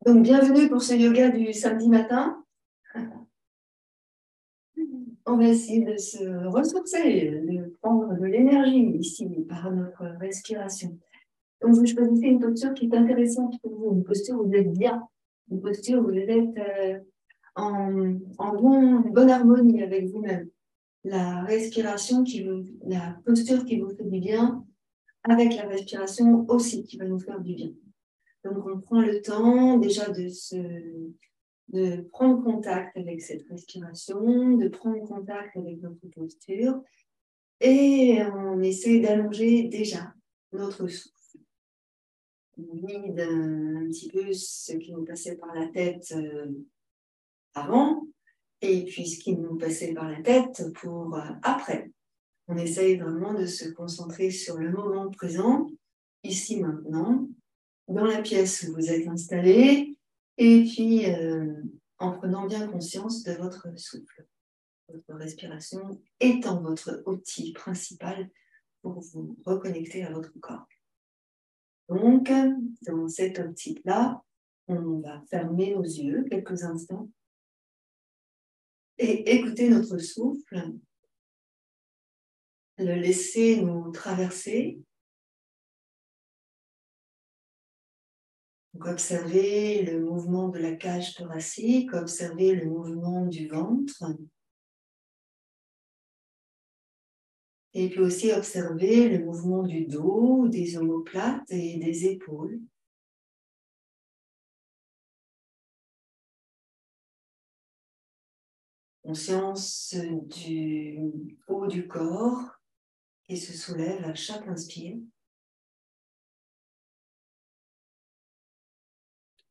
Donc, bienvenue pour ce yoga du samedi matin. On va essayer de se ressourcer, de prendre de l'énergie ici par notre respiration. Donc, vous choisissez une posture qui est intéressante pour vous, une posture où vous êtes bien, une posture où vous êtes en bonne harmonie avec vous-même. La respiration, la posture qui vous fait du bien, avec la respiration aussi qui va nous faire du bien. Donc, on prend le temps déjà de prendre contact avec cette respiration, de prendre contact avec notre posture et on essaie d'allonger déjà notre souffle. On vide un petit peu ce qui nous passait par la tête avant et puis ce qui nous passait par la tête pour après. On essaye vraiment de se concentrer sur le moment présent, ici maintenant, dans la pièce où vous êtes installé et puis en prenant bien conscience de votre souffle. Votre respiration étant votre outil principal pour vous reconnecter à votre corps. Donc, dans cette optique-là, on va fermer nos yeux quelques instants et écouter notre souffle, le laisser nous traverser. Donc, observer le mouvement de la cage thoracique, observer le mouvement du ventre. Et puis aussi observer le mouvement du dos, des omoplates et des épaules. Conscience du haut du corps qui se soulève à chaque inspire.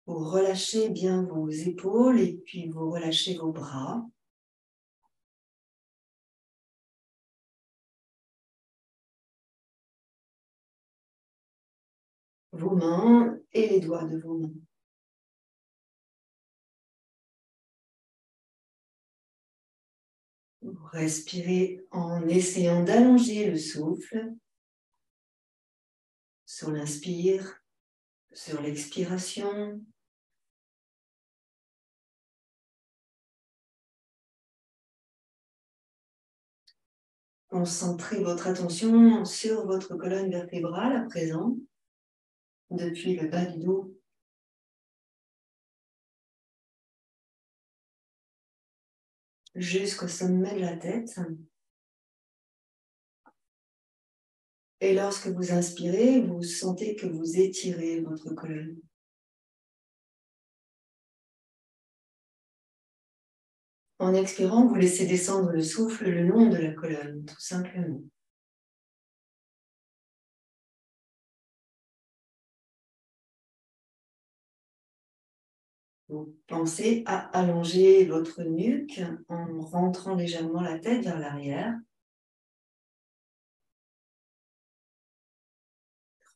Vous relâchez bien vos épaules et puis vous relâchez vos bras. Vos mains et les doigts de vos mains. Vous respirez en essayant d'allonger le souffle sur l'inspire, sur l'expiration. Concentrez votre attention sur votre colonne vertébrale à présent, depuis le bas du dos jusqu'au sommet de la tête. Et lorsque vous inspirez, vous sentez que vous étirez votre colonne. En expirant, vous laissez descendre le souffle le long de la colonne, tout simplement. Vous pensez à allonger votre nuque en rentrant légèrement la tête vers l'arrière.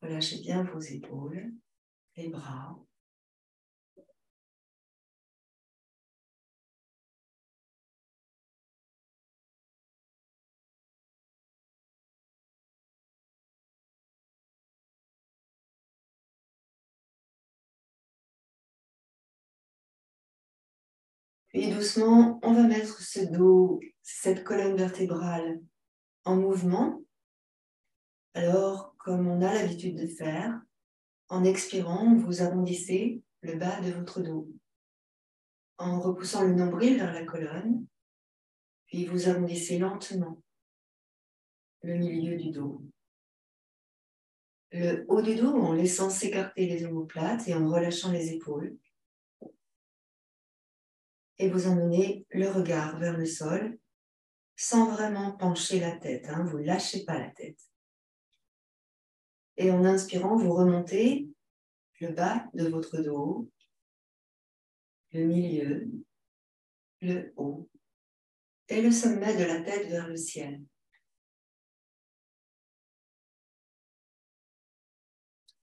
Relâchez bien vos épaules, les bras. Puis doucement, on va mettre ce dos, cette colonne vertébrale en mouvement. Alors, comme on a l'habitude de faire, en expirant, vous arrondissez le bas de votre dos. En repoussant le nombril vers la colonne, puis vous arrondissez lentement le milieu du dos. Le haut du dos en laissant s'écarter les omoplates et en relâchant les épaules. Et vous emmenez le regard vers le sol sans vraiment pencher la tête. Vous ne lâchez pas la tête. Et en inspirant, vous remontez le bas de votre dos, le milieu, le haut et le sommet de la tête vers le ciel.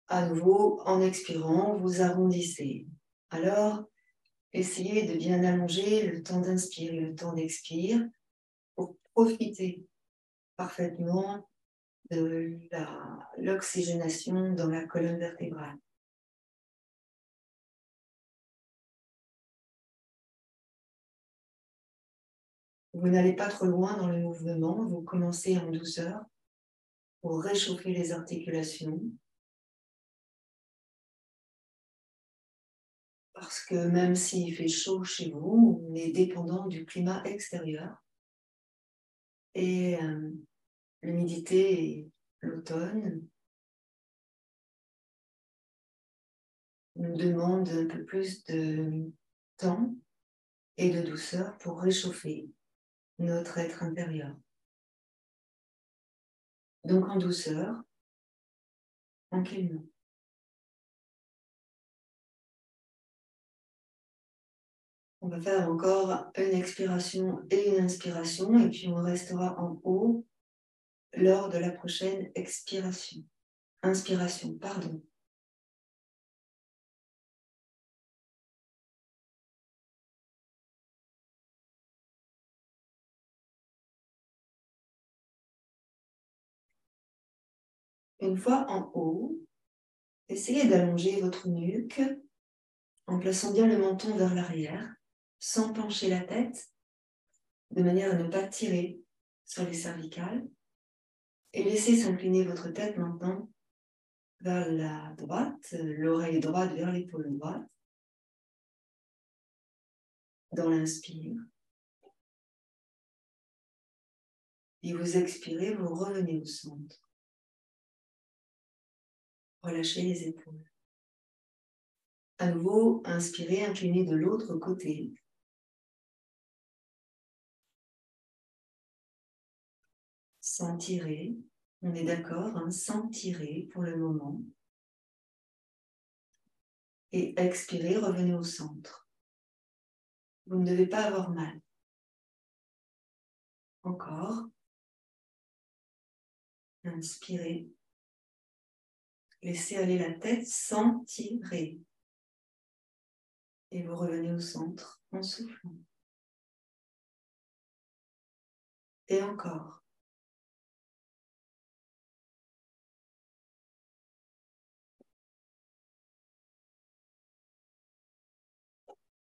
À nouveau, en expirant, vous arrondissez. Alors, essayez de bien allonger le temps d'inspire et le temps d'expire pour profiter parfaitement de l'oxygénation dans la colonne vertébrale. Vous n'allez pas trop loin dans le mouvement, vous commencez en douceur pour réchauffer les articulations. Parce que même s'il fait chaud chez vous, on est dépendant du climat extérieur. Et l'humidité et l'automne nous demandent un peu plus de temps et de douceur pour réchauffer notre être intérieur. Donc en douceur, tranquillement. On va faire encore une expiration et une inspiration et puis on restera en haut lors de la prochaine expiration. Inspiration, pardon. Une fois en haut, essayez d'allonger votre nuque en plaçant bien le menton vers l'arrière, sans pencher la tête, de manière à ne pas tirer sur les cervicales. Et laissez s'incliner votre tête maintenant vers la droite, l'oreille droite vers l'épaule droite. Dans l'inspire. Et vous expirez, vous revenez au centre. Relâchez les épaules. À nouveau, inspirez, inclinez de l'autre côté. Sans tirer. On est d'accord, hein, sans tirer pour le moment. Et expirez, revenez au centre. Vous ne devez pas avoir mal. Encore. Inspirez. Laissez aller la tête sans tirer. Et vous revenez au centre en soufflant. Et encore.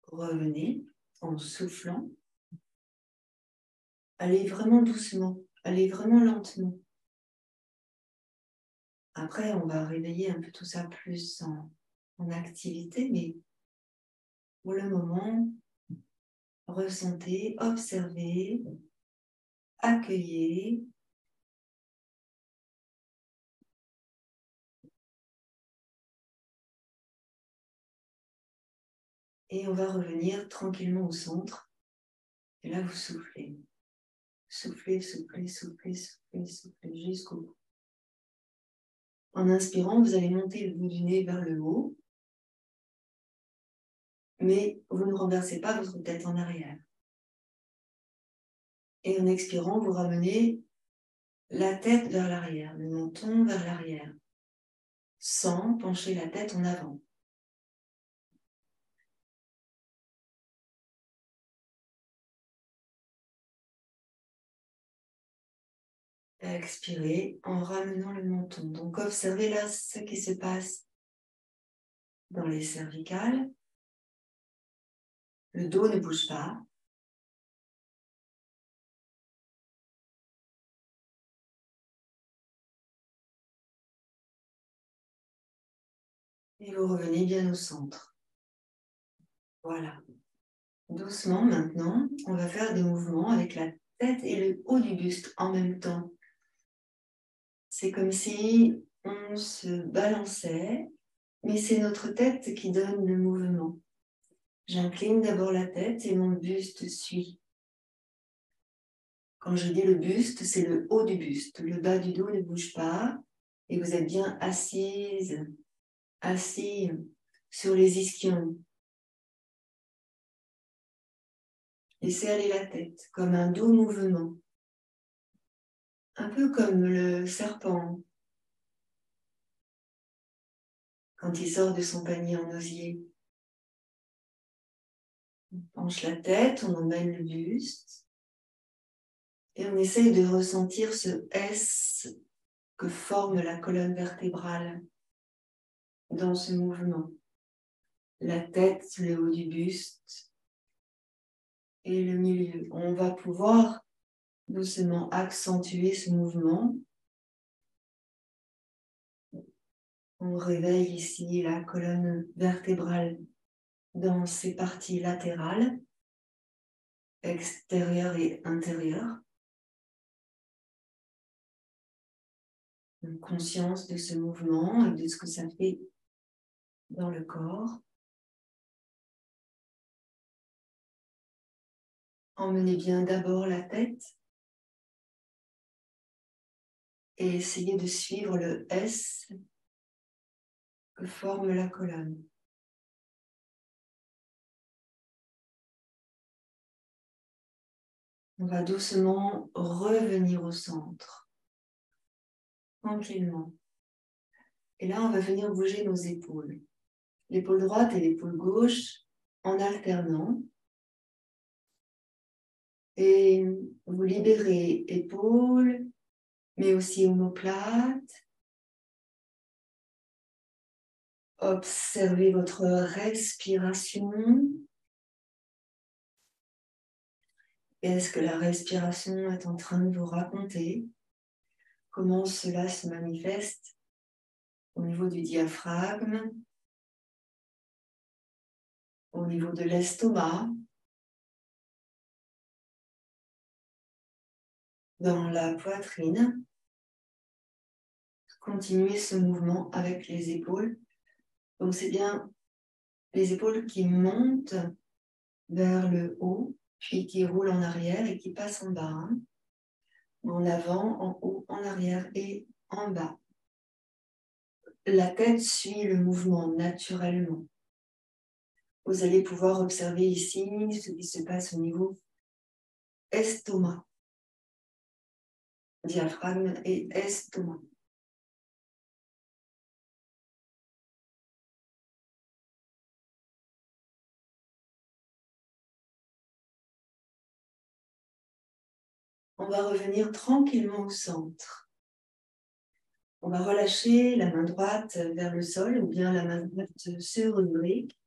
Revenez en soufflant. Allez vraiment doucement, allez vraiment lentement. Après, on va réveiller un peu tout ça plus en activité, mais pour le moment, ressentez, observez, accueillez. Et on va revenir tranquillement au centre. Et là, vous soufflez. Soufflez, soufflez, soufflez, soufflez, soufflez jusqu'au bout. En inspirant, vous allez monter le bout du nez vers le haut. Mais vous ne renversez pas votre tête en arrière. Et en expirant, vous ramenez la tête vers l'arrière, le menton vers l'arrière, sans pencher la tête en avant. Expirez en ramenant le menton. Donc observez là ce qui se passe dans les cervicales. Le dos ne bouge pas. Et vous revenez bien au centre. Voilà. Doucement maintenant, on va faire des mouvements avec la tête et le haut du buste en même temps. C'est comme si on se balançait, mais c'est notre tête qui donne le mouvement. J'incline d'abord la tête et mon buste suit. Quand je dis le buste, c'est le haut du buste. Le bas du dos ne bouge pas et vous êtes bien assise, assis sur les ischions. Laissez aller la tête comme un doux mouvement. Un peu comme le serpent quand il sort de son panier en osier. On penche la tête, on emmène le buste et on essaye de ressentir ce S que forme la colonne vertébrale dans ce mouvement. La tête, le haut du buste, et le milieu. On va pouvoir doucement accentuer ce mouvement. On réveille ici la colonne vertébrale dans ses parties latérales, extérieures et intérieures. Une conscience de ce mouvement et de ce que ça fait dans le corps. Emmenez bien d'abord la tête et essayez de suivre le S que forme la colonne. On va doucement revenir au centre, tranquillement. Et là, on va venir bouger nos épaules. L'épaule droite et l'épaule gauche en alternant. Et vous libérez épaules, mais aussi omoplate. Observez votre respiration. Est-ce que la respiration est en train de vous raconter comment cela se manifeste au niveau du diaphragme, au niveau de l'estomac, dans la poitrine? Continuez ce mouvement avec les épaules. Donc c'est bien les épaules qui montent vers le haut, puis qui roulent en arrière et qui passent en bas. Hein. En avant, en haut, en arrière et en bas. La tête suit le mouvement naturellement. Vous allez pouvoir observer ici ce qui se passe au niveau estomac. Diaphragme et estomac. On va revenir tranquillement au centre. On va relâcher la main droite vers le sol ou bien la main droite sur une brique,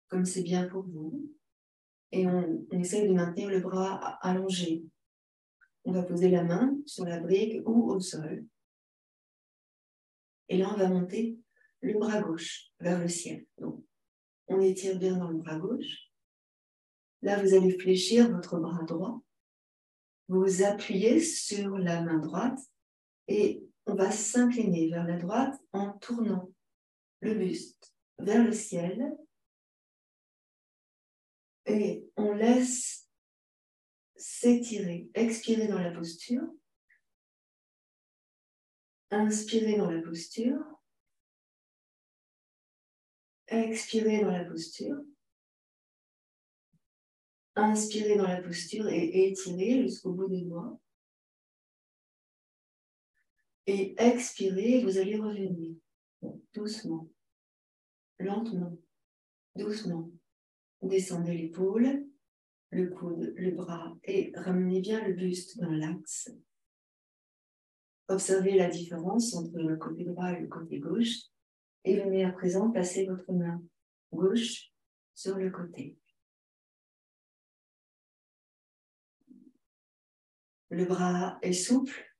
comme c'est bien pour vous. Et on essaie de maintenir le bras allongé. On va poser la main sur la brique ou au sol. Et là, on va monter le bras gauche vers le ciel. Donc, on étire bien dans le bras gauche. Là, vous allez fléchir votre bras droit. Vous appuyez sur la main droite et on va s'incliner vers la droite en tournant le buste vers le ciel. Et on laisse s'étirer. Expirer dans la posture. Inspirer dans la posture. Expirer dans la posture. Inspirez dans la posture et étirez jusqu'au bout des doigts. Et expirez, vous allez revenir. Doucement, lentement, doucement. Descendez l'épaule, le coude, le bras et ramenez bien le buste dans l'axe. Observez la différence entre le côté droit et le côté gauche. Et venez à présent placer votre main gauche sur le côté. Le bras est souple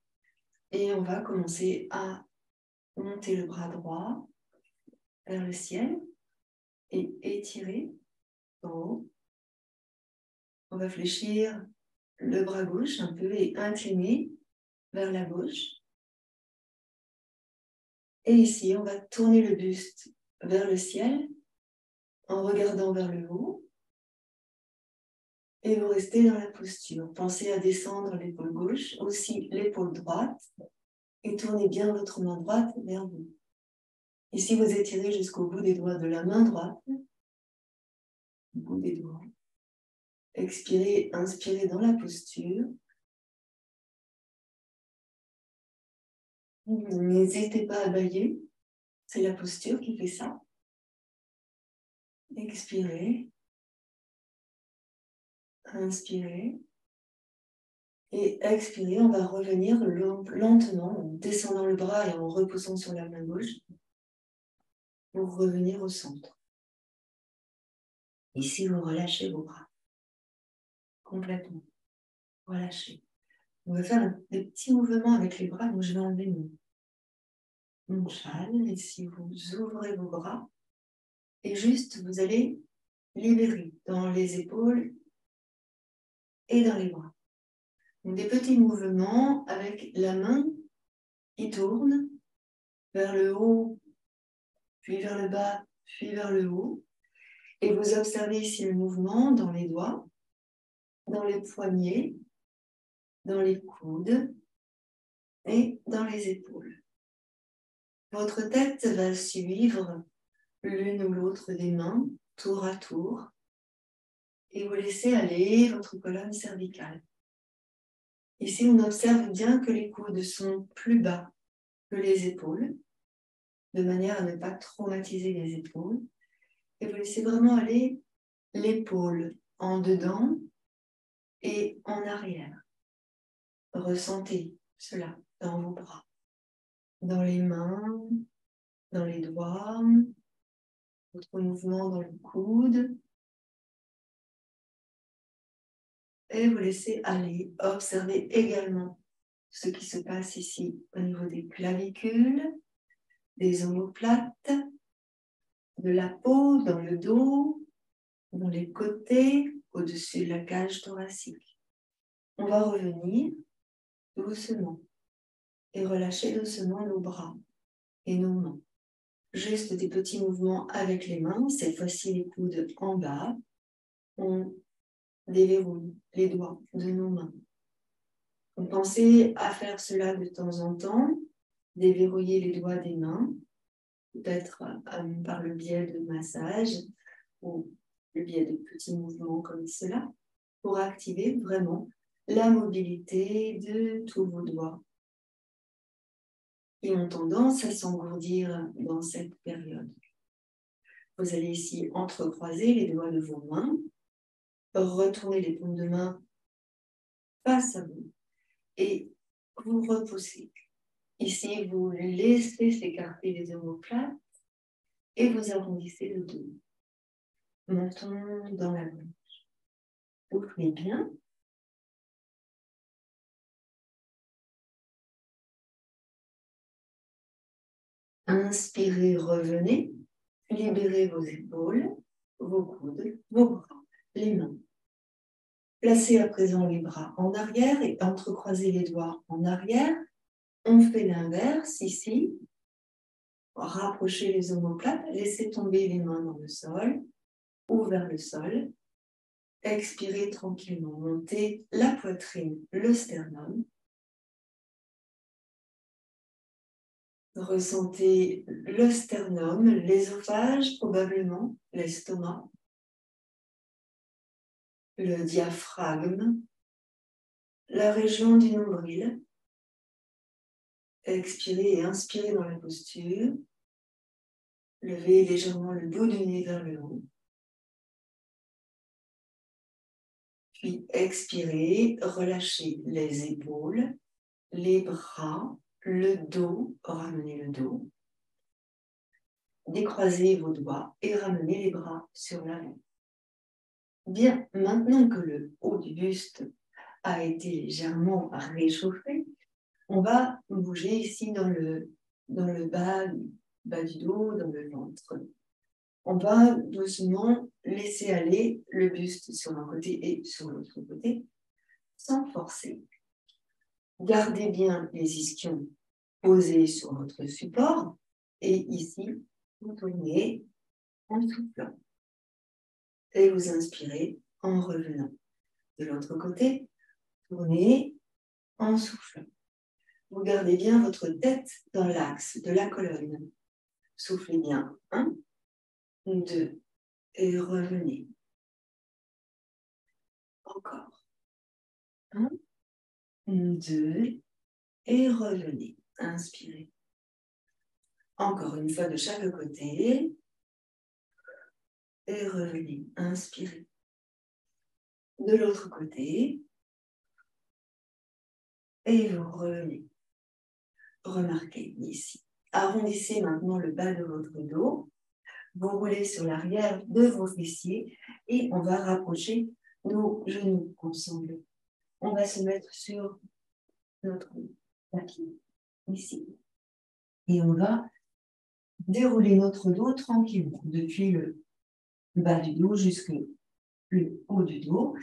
et on va commencer à monter le bras droit vers le ciel et étirer en haut. On va fléchir le bras gauche un peu et incliner vers la gauche. Et ici, on va tourner le buste vers le ciel en regardant vers le haut. Et vous restez dans la posture. Pensez à descendre l'épaule gauche, aussi l'épaule droite. Et tournez bien votre main droite vers vous. Ici, vous étirez jusqu'au bout des doigts de la main droite. Au bout des doigts. Expirez, inspirez dans la posture. N'hésitez pas à bailler. C'est la posture qui fait ça. Expirez. Inspirez. Et expirez, on va revenir lentement, en descendant le bras et en repoussant sur la main gauche pour revenir au centre. Ici, vous relâchez vos bras. complètement. Relâchez. On va faire des petits mouvements avec les bras, donc je vais enlever mon châle, et si vous ouvrez vos bras, et juste vous allez libérer dans les épaules et dans les bras. Donc des petits mouvements avec la main qui tourne vers le haut, puis vers le bas, puis vers le haut. Et vous observez ici le mouvement dans les doigts, dans les poignets, dans les coudes et dans les épaules. Votre tête va suivre l'une ou l'autre des mains, tour à tour, et vous laissez aller votre colonne cervicale. Ici, on observe bien que les coudes sont plus bas que les épaules, de manière à ne pas traumatiser les épaules. Et vous laissez vraiment aller l'épaule en dedans et en arrière. Ressentez cela dans vos bras, dans les mains, dans les doigts, votre mouvement dans le coude. Et vous laissez aller, observer également ce qui se passe ici au niveau des clavicules, des omoplates, de la peau, dans le dos, dans les côtés, au-dessus de la cage thoracique. On va revenir doucement et relâcher doucement nos bras et nos mains. Juste des petits mouvements avec les mains, cette fois-ci les coudes en bas. On déverrouille les doigts de nos mains. Donc, pensez à faire cela de temps en temps, déverrouiller les doigts des mains, peut-être par le biais de massage ou le biais de petits mouvements comme cela, pour activer vraiment la mobilité de tous vos doigts qui ont tendance à s'engourdir dans cette période. Vous allez ici entrecroiser les doigts de vos mains, retourner les paumes de main face à vous et vous repoussez. Ici, vous laissez s'écarter les omoplates et vous arrondissez le dos. Montons dans la bouche. Ouvrez bien. Inspirez, revenez. Libérez vos épaules, vos coudes, vos bras, les mains. Placez à présent les bras en arrière et entrecroisez les doigts en arrière. On fait l'inverse ici. Rapprochez les omoplates, laissez tomber les mains dans le sol ou vers le sol. Expirez tranquillement, montez la poitrine, le sternum. Ressentez le sternum, l'ésophage probablement, l'estomac, le diaphragme, la région du nombril. Expirez et inspirez dans la posture. Levez légèrement le bout du nez vers le haut. Puis expirez, relâchez les épaules, les bras, le dos, ramenez le dos. Décroisez vos doigts et ramenez les bras sur l'avant. Bien, maintenant que le haut du buste a été légèrement réchauffé, on va bouger ici dans le bas du dos, dans le ventre. On va doucement laisser aller le buste sur un côté et sur l'autre côté, sans forcer. Gardez bien les ischions posés sur votre support et ici, vous tournez en soufflant. Et vous inspirez en revenant. De l'autre côté, tournez en soufflant. Vous gardez bien votre tête dans l'axe de la colonne. Soufflez bien. 1, 2, et revenez. Encore. 1, 2, et revenez. Inspirez. Encore une fois de chaque côté. Et revenez. Inspirez. De l'autre côté. Et vous revenez. Remarquez ici. Arrondissez maintenant le bas de votre dos. Vous roulez sur l'arrière de vos fessiers et on va rapprocher nos genoux ensemble. On va se mettre sur notre tapis, ici. Et on va dérouler notre dos tranquillement, depuis le bas du dos jusqu'au haut du dos.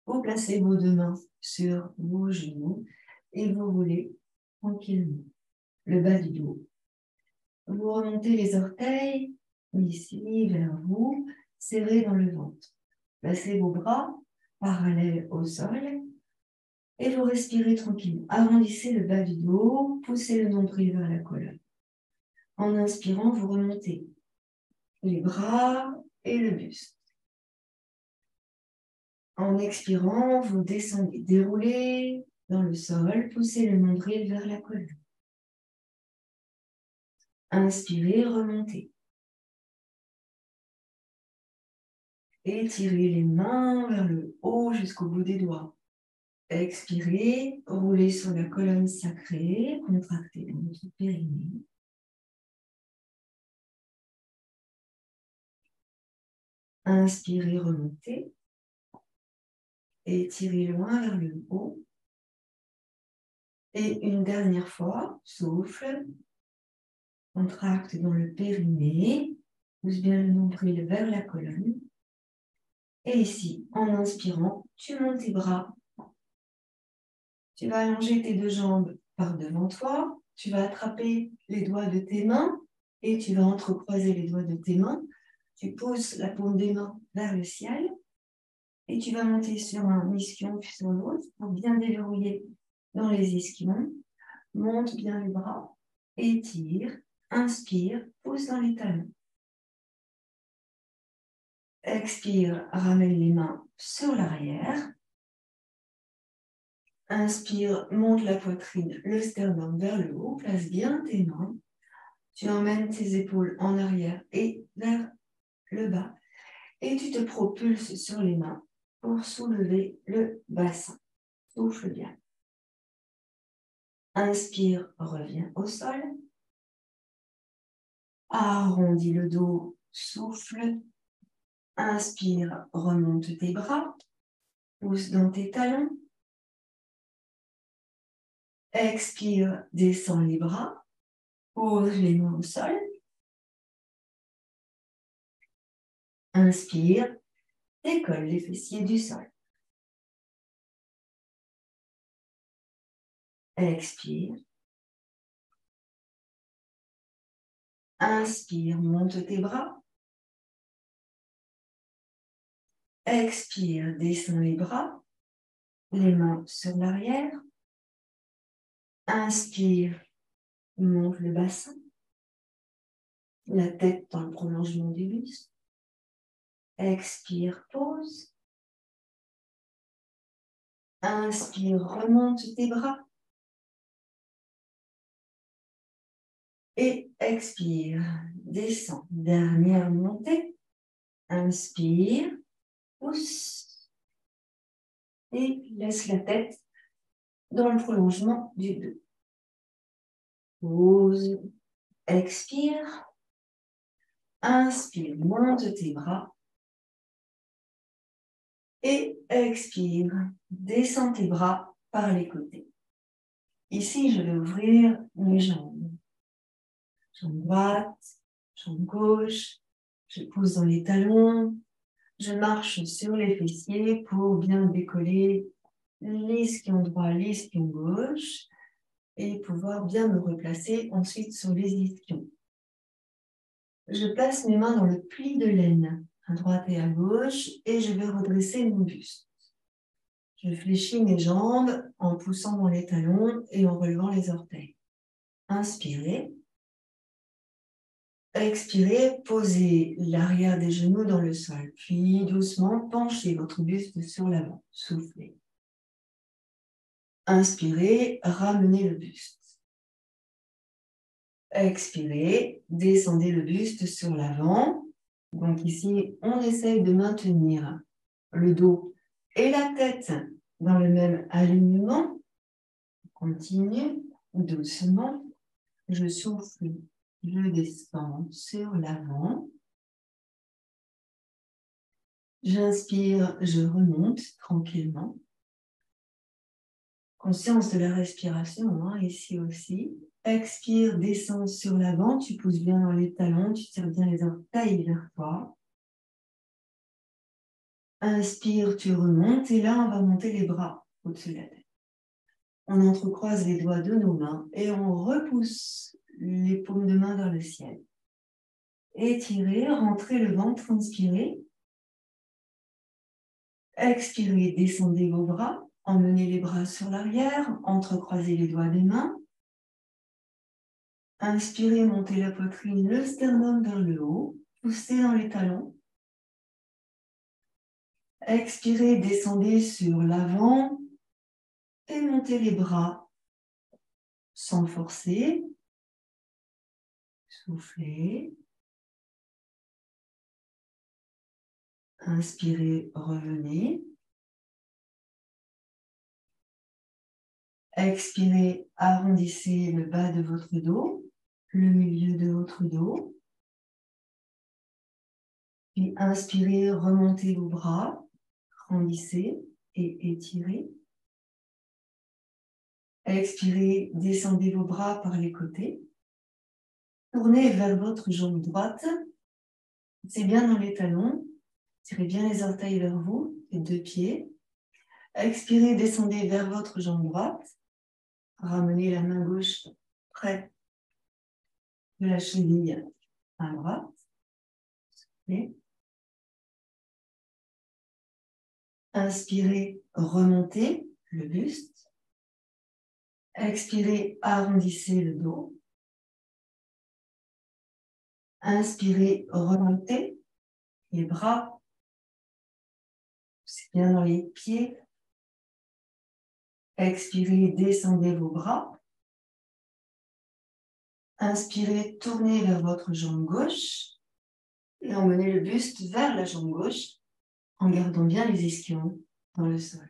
Vous placez vos deux mains sur vos genoux et vous roulez tranquillement le bas du dos. Vous remontez les orteils ici vers vous, serrés dans le ventre. Placez vos bras parallèles au sol et vous respirez tranquillement. Arrondissez le bas du dos, poussez le nombril vers la colonne. En inspirant, vous remontez les bras et le buste. En expirant, vous descendez, déroulez dans le sol, poussez le nombril vers la colonne. Inspirez, remontez. Étirez les mains vers le haut jusqu'au bout des doigts. Expirez, roulez sur la colonne sacrée, contractez dans votre périnée. Inspirez, remontez. Étirez loin vers le haut. Et une dernière fois, souffle. Contracte dans le périnée. Pousse bien le nombril vers la colonne. Et ici, en inspirant, tu montes tes bras. Tu vas allonger tes deux jambes par devant toi. Tu vas attraper les doigts de tes mains et tu vas entrecroiser les doigts de tes mains. Tu pousses la paume des mains vers le ciel et tu vas monter sur un ischion puis sur l'autre pour bien déverrouiller dans les ischions. Monte bien les bras, étire, inspire, pousse dans les talons. Expire, ramène les mains sur l'arrière. Inspire, monte la poitrine, le sternum vers le haut, place bien tes mains. Tu emmènes tes épaules en arrière et vers le bas. Et tu te propulses sur les mains pour soulever le bassin. Souffle bien. Inspire, reviens au sol. Arrondis le dos, souffle. Inspire, remonte tes bras. Pousse dans tes talons. Expire, descends les bras. Pose les mains au sol. Inspire, décolle les fessiers du sol. Expire. Inspire, monte tes bras. Expire, descends les bras. Les mains sur l'arrière. Inspire, monte le bassin. La tête dans le prolongement du buste. Expire, pose. Inspire, remonte tes bras. Et expire, descends. Dernière montée. Inspire, pousse. Et laisse la tête dans le prolongement du dos. Pose. Expire. Inspire, monte tes bras. Et expire, descends tes bras par les côtés. Ici, je vais ouvrir mes jambes. Jambe droite, jambe gauche. Je pousse dans les talons. Je marche sur les fessiers pour bien décoller l'ischion droit, l'ischion gauche et pouvoir bien me replacer ensuite sur les ischions. Je place mes mains dans le pli de l'aine, à droite et à gauche, et je vais redresser mon buste. Je fléchis mes jambes en poussant dans les talons et en relevant les orteils. Inspirez. Expirez, posez l'arrière des genoux dans le sol, puis doucement penchez votre buste sur l'avant. Soufflez. Inspirez, ramenez le buste. Expirez, descendez le buste sur l'avant. Donc ici, on essaye de maintenir le dos et la tête dans le même alignement. Continue doucement. Je souffle, je descends sur l'avant. J'inspire, je remonte tranquillement. Conscience de la respiration, hein, ici aussi. Expire, descends sur l'avant, tu pousses bien dans les talons, tu tires bien les orteils vers toi. Inspire, tu remontes et là, on va monter les bras au-dessus de la tête. On entrecroise les doigts de nos mains et on repousse les paumes de main vers le ciel. Étirez, rentrez le ventre, inspirez. Expirez, descendez vos bras, emmenez les bras sur l'arrière, entrecroisez les doigts des mains. Inspirez, montez la poitrine, le sternum vers le haut, poussez dans les talons. Expirez, descendez sur l'avant et montez les bras sans forcer. Soufflez. Inspirez, revenez. Expirez, arrondissez le bas de votre dos, le milieu de votre dos. Puis inspirez, remontez vos bras, grandissez et étirez. Expirez, descendez vos bras par les côtés. Tournez vers votre jambe droite. C'est bien dans les talons. Tirez bien les orteils vers vous, les deux pieds. Expirez, descendez vers votre jambe droite. Ramenez la main gauche près de la cheville à droite. Et inspirez, remontez le buste. Expirez, arrondissez le dos. Inspirez, remontez les bras. C'est bien dans les pieds. Expirez, descendez vos bras. Inspirez, tournez vers votre jambe gauche et emmenez le buste vers la jambe gauche en gardant bien les ischions dans le sol.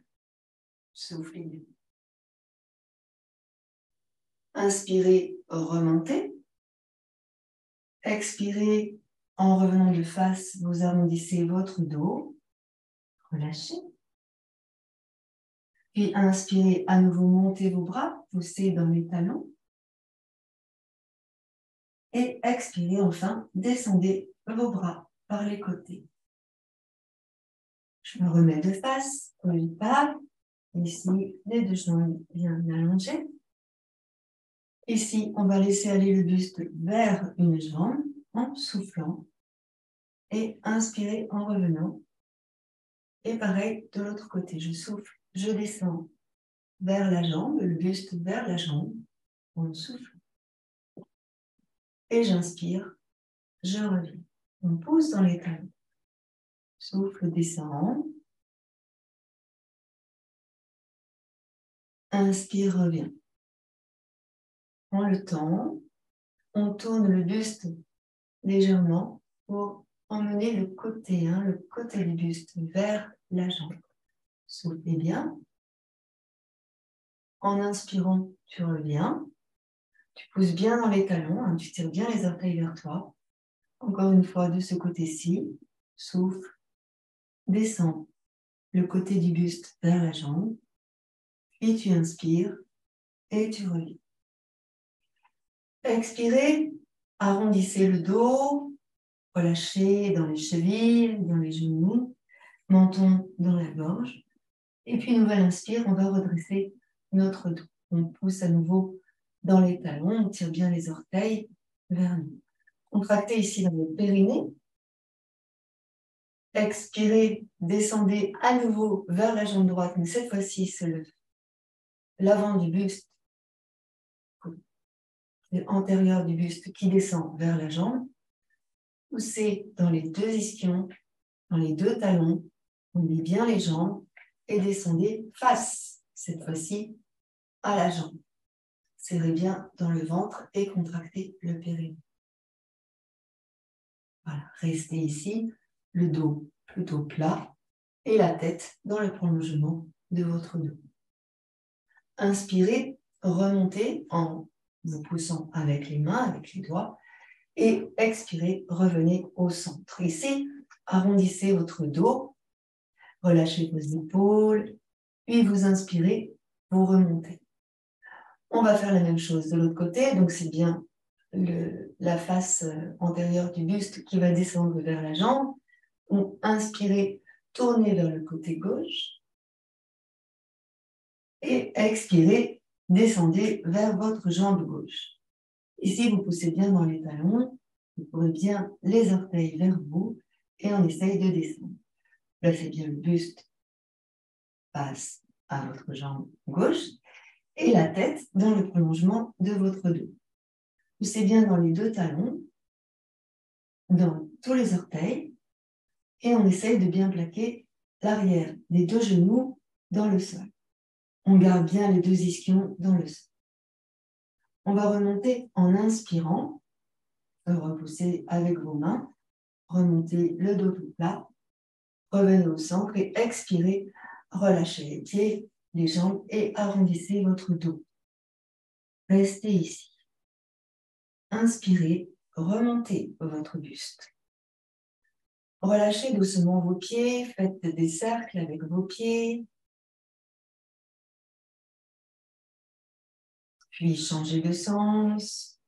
Soufflez bien. Inspirez, remontez. Expirez, en revenant de face, vous arrondissez votre dos. Relâchez. Puis inspirez, à nouveau montez vos bras, poussez dans les talons. Et expirez enfin, descendez vos bras par les côtés. Je me remets de face, on part. Ici, les deux jambes bien allongées. Ici, on va laisser aller le buste vers une jambe en soufflant. Et inspirez en revenant. Et pareil, de l'autre côté, je souffle, je descends vers la jambe, le buste vers la jambe, on souffle. Et j'inspire, je reviens. On pousse dans les talons. Souffle, descend. Inspire, revient. Prends le temps. On tourne le buste légèrement pour emmener le côté du buste vers la jambe. Soufflez bien. En inspirant, tu reviens. Tu pousses bien dans les talons, tu tires bien les orteils vers toi. Encore une fois, de ce côté-ci, souffle, descends le côté du buste vers la jambe, puis tu inspires et tu reviens. Expirez, arrondissez le dos, relâchez dans les chevilles, dans les genoux, menton dans la gorge. Et puis, nouvelle inspire, on va redresser notre dos. On pousse à nouveau dans les talons, on tire bien les orteils vers nous. Contractez ici dans le périnée. Expirez, descendez à nouveau vers la jambe droite, mais cette fois-ci, c'est l'avant du buste, l'antérieur du buste qui descend vers la jambe. Poussez dans les deux ischions, dans les deux talons, oubliez bien les jambes et descendez face, cette fois-ci, à la jambe. Serrez bien dans le ventre et contractez le périnée. Voilà, restez ici, le dos plutôt plat et la tête dans le prolongement de votre dos. Inspirez, remontez en vous poussant avec les mains, avec les doigts, et expirez, revenez au centre. Ici, arrondissez votre dos, Relâchez vos épaules, puis vous inspirez, vous remontez. On va faire la même chose de l'autre côté, donc c'est bien la face antérieure du buste qui va descendre vers la jambe. Donc, inspirez, tournez vers le côté gauche. Et expirez, descendez vers votre jambe gauche. Ici, vous poussez bien dans les talons, vous pourrez bien les orteils vers vous et on essaye de descendre. Placez bien le buste face à votre jambe gauche et la tête dans le prolongement de votre dos. Poussez bien dans les deux talons, dans tous les orteils et on essaye de bien plaquer l'arrière des deux genoux dans le sol. On garde bien les deux ischions dans le sol. On va remonter en inspirant, repoussez avec vos mains, remontez le dos tout plat, revenez au centre et expirez, relâchez les pieds, les jambes et arrondissez votre dos. Restez ici. Inspirez, remontez votre buste. Relâchez doucement vos pieds, faites des cercles avec vos pieds. Puis changez de sens.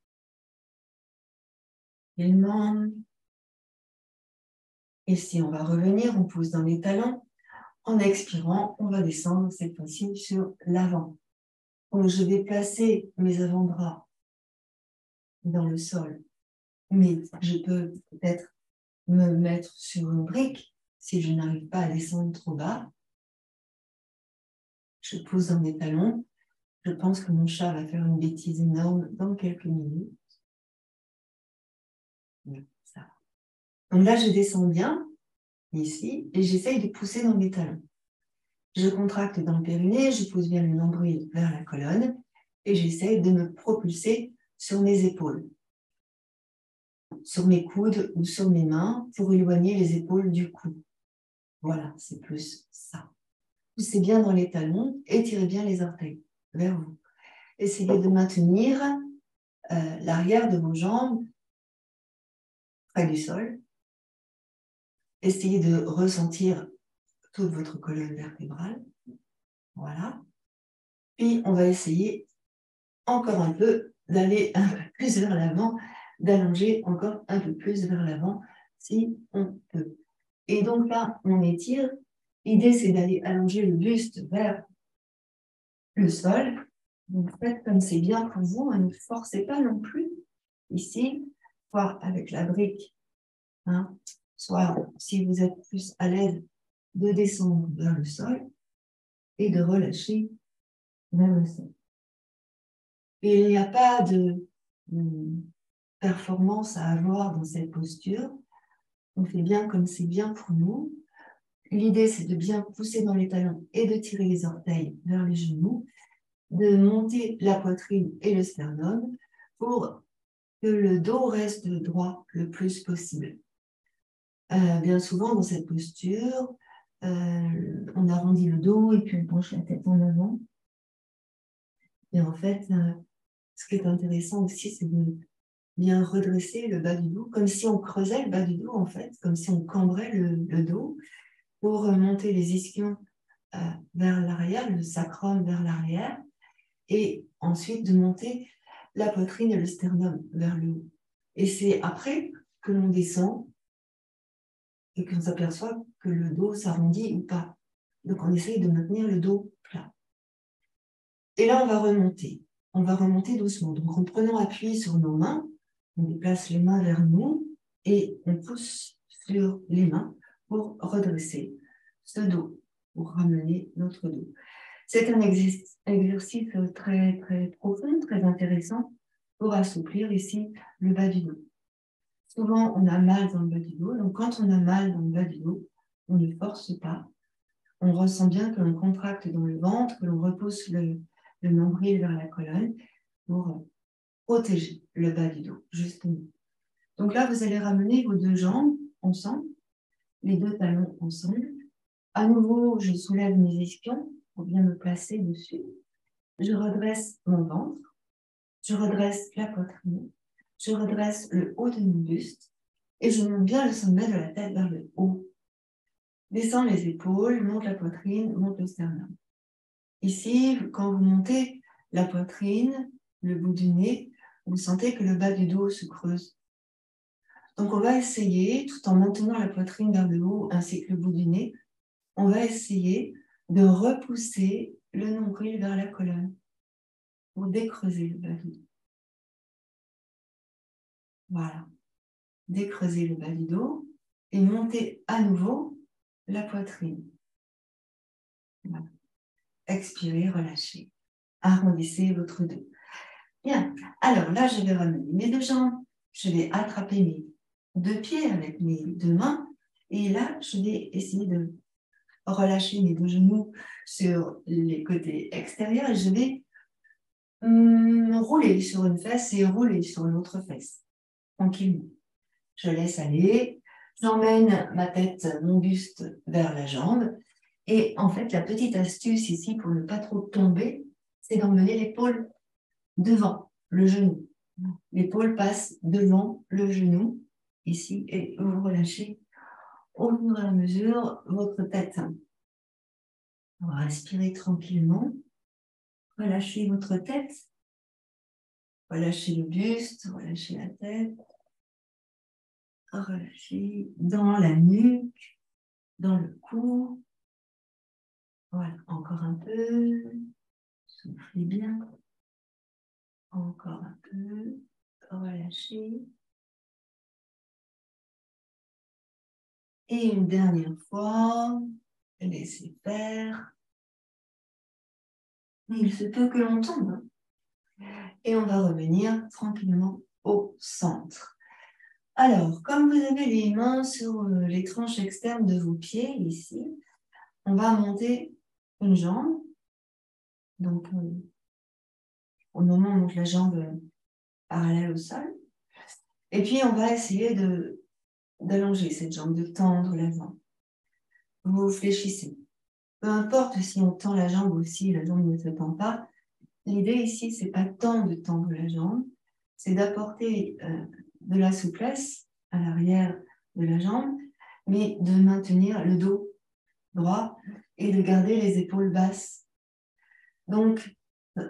Les mains. Ici, on va revenir, on pousse dans les talons. En expirant, on va descendre cette fois-ci sur l'avant. Donc, je vais placer mes avant-bras dans le sol, mais je peux peut-être me mettre sur une brique si je n'arrive pas à descendre trop bas. Je pousse dans mes talons. Je pense que mon chat va faire une bêtise énorme dans quelques minutes. Ça. Donc là, je descends bien ici et j'essaye de pousser dans mes talons. Je contracte dans le périnée, je pousse bien le nombril vers la colonne et j'essaye de me propulser sur mes épaules, sur mes coudes ou sur mes mains pour éloigner les épaules du cou. Voilà, c'est plus ça. Poussez bien dans les talons, étirez bien les orteils vers vous. Essayez de maintenir l'arrière de vos jambes près du sol. Essayez de ressentir toute votre colonne vertébrale. Voilà. Puis, on va essayer encore un peu d'aller un peu plus vers l'avant, d'allonger encore un peu plus vers l'avant si on peut. Et donc là, on étire. L'idée, c'est d'aller allonger le buste vers le sol. Donc, faites comme c'est bien pour vous. Ne forcez pas non plus. Ici, soit avec la brique, hein, soit si vous êtes plus à l'aise, de descendre vers le sol et de relâcher vers le sol. Et il n'y a pas de performance à avoir dans cette posture. On fait bien comme c'est bien pour nous. L'idée, c'est de bien pousser dans les talons et de tirer les orteils vers les genoux, de monter la poitrine et le sternum pour que le dos reste droit le plus possible. Bien souvent, dans cette posture, on arrondit le dos et puis on penche la tête en avant. Et en fait, ce qui est intéressant aussi, c'est de bien redresser le bas du dos, comme si on creusait le bas du dos, en fait, comme si on cambrait le dos pour monter les ischions vers l'arrière, le sacrum vers l'arrière, et ensuite de monter la poitrine et le sternum vers le haut. Et c'est après que l'on descend et qu'on s'aperçoit que le dos s'arrondit ou pas. Donc, on essaye de maintenir le dos plat. Et là, on va remonter. On va remonter doucement. Donc, en prenant appui sur nos mains, on déplace les mains vers nous et on pousse sur les mains pour redresser ce dos, pour ramener notre dos. C'est un exercice très, très profond, très intéressant pour assouplir ici le bas du dos. Souvent, on a mal dans le bas du dos. Donc, quand on a mal dans le bas du dos, on ne force pas. On ressent bien que l'on contracte dans le ventre, que l'on repousse le nombril vers la colonne pour protéger le bas du dos, justement. Donc là, vous allez ramener vos deux jambes ensemble, les deux talons ensemble. À nouveau, je soulève mes ischions pour bien me placer dessus. Je redresse mon ventre, je redresse la poitrine, je redresse le haut de mon buste et je monte bien le sommet de la tête vers le haut. descend les épaules, monte la poitrine, monte le sternum. Ici, quand vous montez la poitrine, le bout du nez, vous sentez que le bas du dos se creuse. Donc, on va essayer, tout en maintenant la poitrine vers le haut, ainsi que le bout du nez, on va essayer de repousser le nombril vers la colonne pour décreuser le bas du dos. Voilà. Décreuser le bas du dos et monter à nouveau la poitrine. Voilà. Expirez, relâchez. Arrondissez votre dos. Bien. Alors là, je vais ramener mes deux jambes. Je vais attraper mes deux pieds avec mes deux mains. Et là, je vais essayer de relâcher mes deux genoux sur les côtés extérieurs. Et je vais rouler sur une fesse et rouler sur l'autre fesse. Tranquillement. Je laisse aller. J'emmène ma tête, mon buste vers la jambe. Et en fait, la petite astuce ici pour ne pas trop tomber, c'est d'emmener l'épaule devant le genou. L'épaule passe devant le genou, ici, et vous relâchez au fur et à mesure votre tête. On va respirer tranquillement. Relâchez votre tête. Relâchez le buste, relâchez la tête. Relâchez dans la nuque, dans le cou. Voilà, encore un peu. Soufflez bien. Encore un peu. Relâchez. Et une dernière fois, laissez faire. Il se peut que l'on tombe. Et on va revenir tranquillement au centre. Alors, comme vous avez les mains sur les tranches externes de vos pieds, ici, on va monter une jambe. Donc, au moment où on monte la jambe parallèle au sol. Et puis, on va essayer d'allonger cette jambe, de tendre l'avant. Vous fléchissez. Peu importe si on tend la jambe ou si la jambe ne se tend pas, l'idée ici, c'est pas tant de tendre la jambe, c'est d'apporter de la souplesse à l'arrière de la jambe, mais de maintenir le dos droit et de garder les épaules basses. Donc,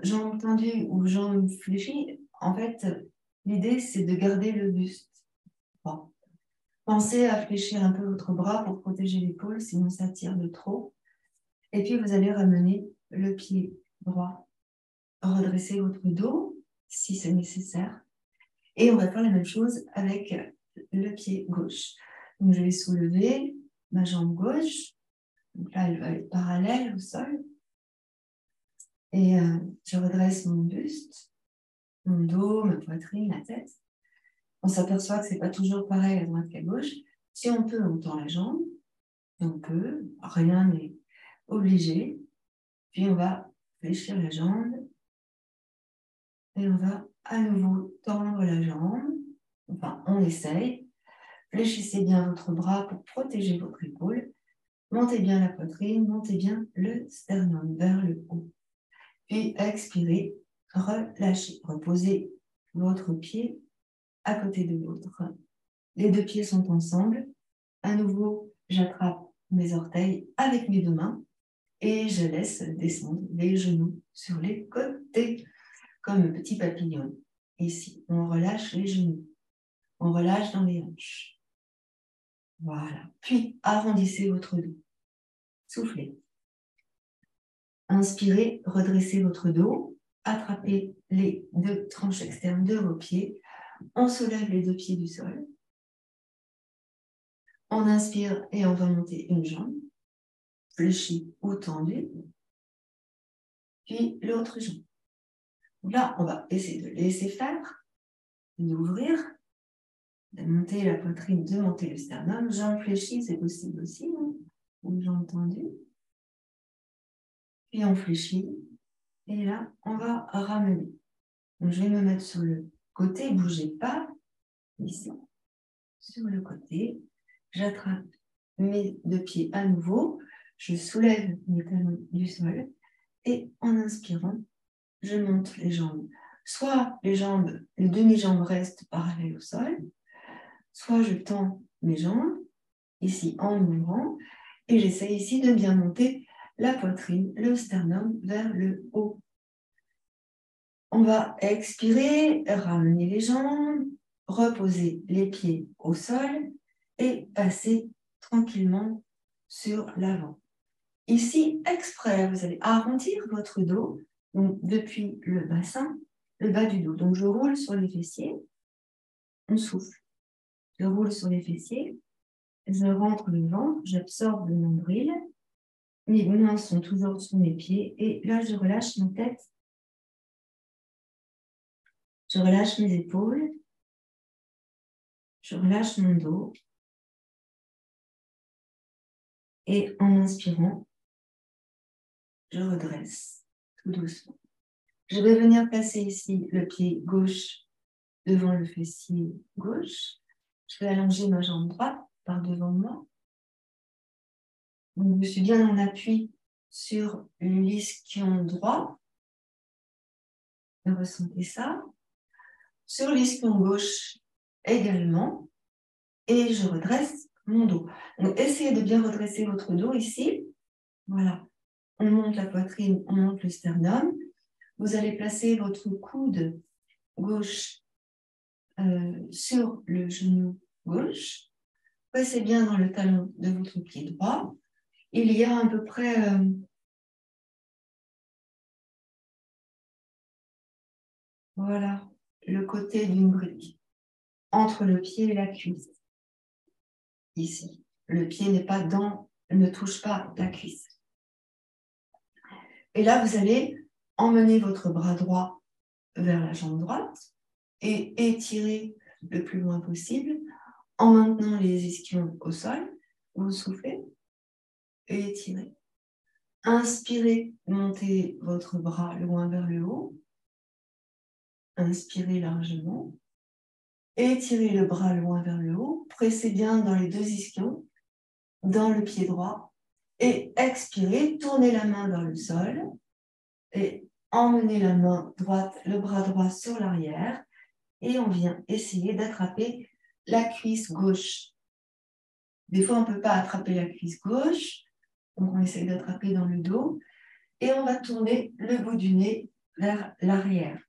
jambes tendues ou jambes fléchies, en fait, l'idée, c'est de garder le buste. Bon. Pensez à fléchir un peu votre bras pour protéger l'épaule, sinon ça tire de trop. Et puis, vous allez ramener le pied droit. Redressez votre dos, si c'est nécessaire. Et on va faire la même chose avec le pied gauche. Donc, je vais soulever ma jambe gauche. Donc là, elle va être parallèle au sol. Et je redresse mon buste, mon dos, ma poitrine, la tête. On s'aperçoit que ce n'est pas toujours pareil à droite qu'à gauche. Si on peut, on tend la jambe. Si on peut, rien n'est obligé. Puis on va fléchir la jambe. Et on va à nouveau tendre la jambe. Enfin, on essaye. Fléchissez bien votre bras pour protéger votre épaule. Montez bien la poitrine, montez bien le sternum vers le haut. Puis expirez, relâchez. Reposez votre pied à côté de l'autre. Les deux pieds sont ensemble. À nouveau, j'attrape mes orteils avec mes deux mains et je laisse descendre les genoux sur les côtés, comme un petit papillon. Ici, on relâche les genoux. On relâche dans les hanches. Voilà. Puis, arrondissez votre dos. Soufflez. Inspirez, redressez votre dos. Attrapez les deux tranches externes de vos pieds. On soulève les deux pieds du sol. On inspire et on va monter une jambe, fléchie ou tendue. Puis l'autre jambe. Donc là, on va essayer de laisser faire, d'ouvrir, de monter la poitrine, de monter le sternum. Jambes fléchies, c'est possible aussi, hein, ou jambes tendues. Puis on fléchit. Et là, on va ramener. Donc, je vais me mettre sur le côté, bougez pas, ici, sur le côté. J'attrape mes deux pieds à nouveau. Je soulève mes talons du sol. Et en inspirant, je monte les jambes. Soit les demi-jambes restent parallèles au sol, soit je tends mes jambes, ici en ouvrant, Et j'essaie ici de bien monter la poitrine, le sternum vers le haut. On va expirer, ramener les jambes, reposer les pieds au sol et passer tranquillement sur l'avant. Ici, exprès, vous allez arrondir votre dos, donc depuis le bassin, le bas du dos. Donc, je roule sur les fessiers, on souffle. Je roule sur les fessiers, je rentre le ventre, j'absorbe le nombril, mes mains sont toujours sur mes pieds et là, je relâche ma tête, je relâche mes épaules, je relâche mon dos et en inspirant, je redresse tout doucement. Je vais venir placer ici le pied gauche devant le fessier gauche. Je vais allonger ma jambe droite par devant moi. Donc, je suis bien en appui sur l'ischio droit. Ressentez ça. Sur l'ischio gauche également. Et je redresse mon dos. Donc, essayez de bien redresser votre dos ici. Voilà. On monte la poitrine, on monte le sternum. Vous allez placer votre coude gauche sur le genou gauche. Passez bien dans le talon de votre pied droit. Il y a à peu près voilà, le côté d'une brique entre le pied et la cuisse. Ici, le pied ne touche pas la cuisse. Et là, vous allez emmener votre bras droit vers la jambe droite et étirer le plus loin possible en maintenant les ischions au sol. Vous soufflez et étirez. Inspirez, montez votre bras loin vers le haut. Inspirez largement. Étirez le bras loin vers le haut. Pressez bien dans les deux ischions, dans le pied droit. Et expirez, tournez la main vers le sol. Et emmenez la main droite, le bras droit sur l'arrière. Et on vient essayer d'attraper la cuisse gauche. Des fois, on ne peut pas attraper la cuisse gauche. Donc, on essaie d'attraper dans le dos. Et on va tourner le bout du nez vers l'arrière.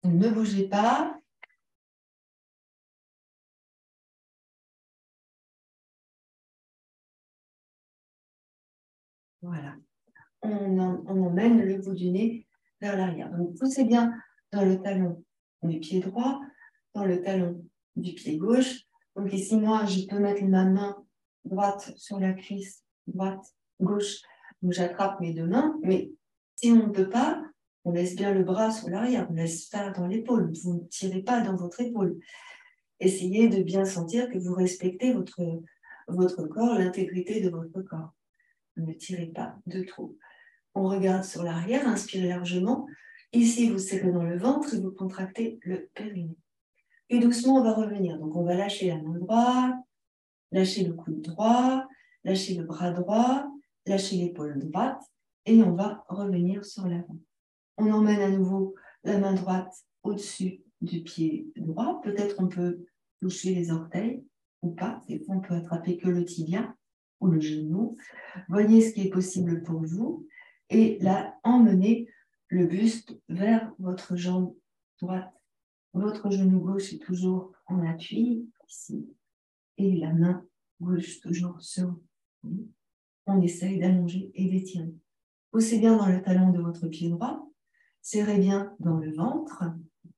Donc, ne bougez pas. Voilà. On emmène le bout du nez vers l'arrière. Donc, poussez bien dans le talon du pied droit, dans le talon du pied gauche. Donc, ici, moi, je peux mettre ma main droite sur la cuisse droite, gauche. Donc, j'attrape mes deux mains. Mais si on ne peut pas, on laisse bien le bras sur l'arrière. On laisse ça dans l'épaule. Vous ne tirez pas dans votre épaule. Essayez de bien sentir que vous respectez votre corps, l'intégrité de votre corps. Ne tirez pas de trop. On regarde sur l'arrière, inspirez largement. Ici, vous serrez dans le ventre et vous contractez le périnée. Et doucement, on va revenir. Donc, on va lâcher la main droite, lâcher le coude droit, lâcher le bras droit, lâcher l'épaule droite et on va revenir sur l'avant. On emmène à nouveau la main droite au-dessus du pied droit. Peut-être on peut toucher les orteils ou pas. Des fois, on peut attraper que le tibia ou le genou. Voyez ce qui est possible pour vous. Et là, emmenez le buste vers votre jambe droite. Votre genou gauche est toujours en appui, ici. Et la main gauche toujours sur vous. On essaye d'allonger et d'étirer. Poussez bien dans le talon de votre pied droit. Serrez bien dans le ventre.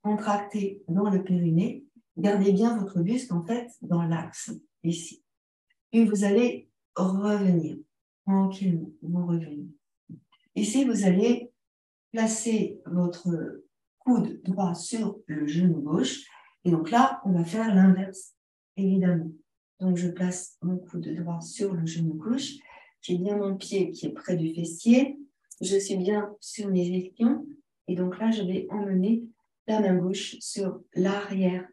Contractez dans le périnée. Gardez bien votre buste, en fait, dans l'axe, ici. Puis vous allez revenir. Tranquillement, vous revenez. Ici, vous allez placer votre coude droit sur le genou gauche. Et donc là, on va faire l'inverse, évidemment. Donc, je place mon coude droit sur le genou gauche. J'ai bien mon pied qui est près du fessier. Je suis bien sur mes ischions. Et donc là, je vais emmener la main gauche sur l'arrière.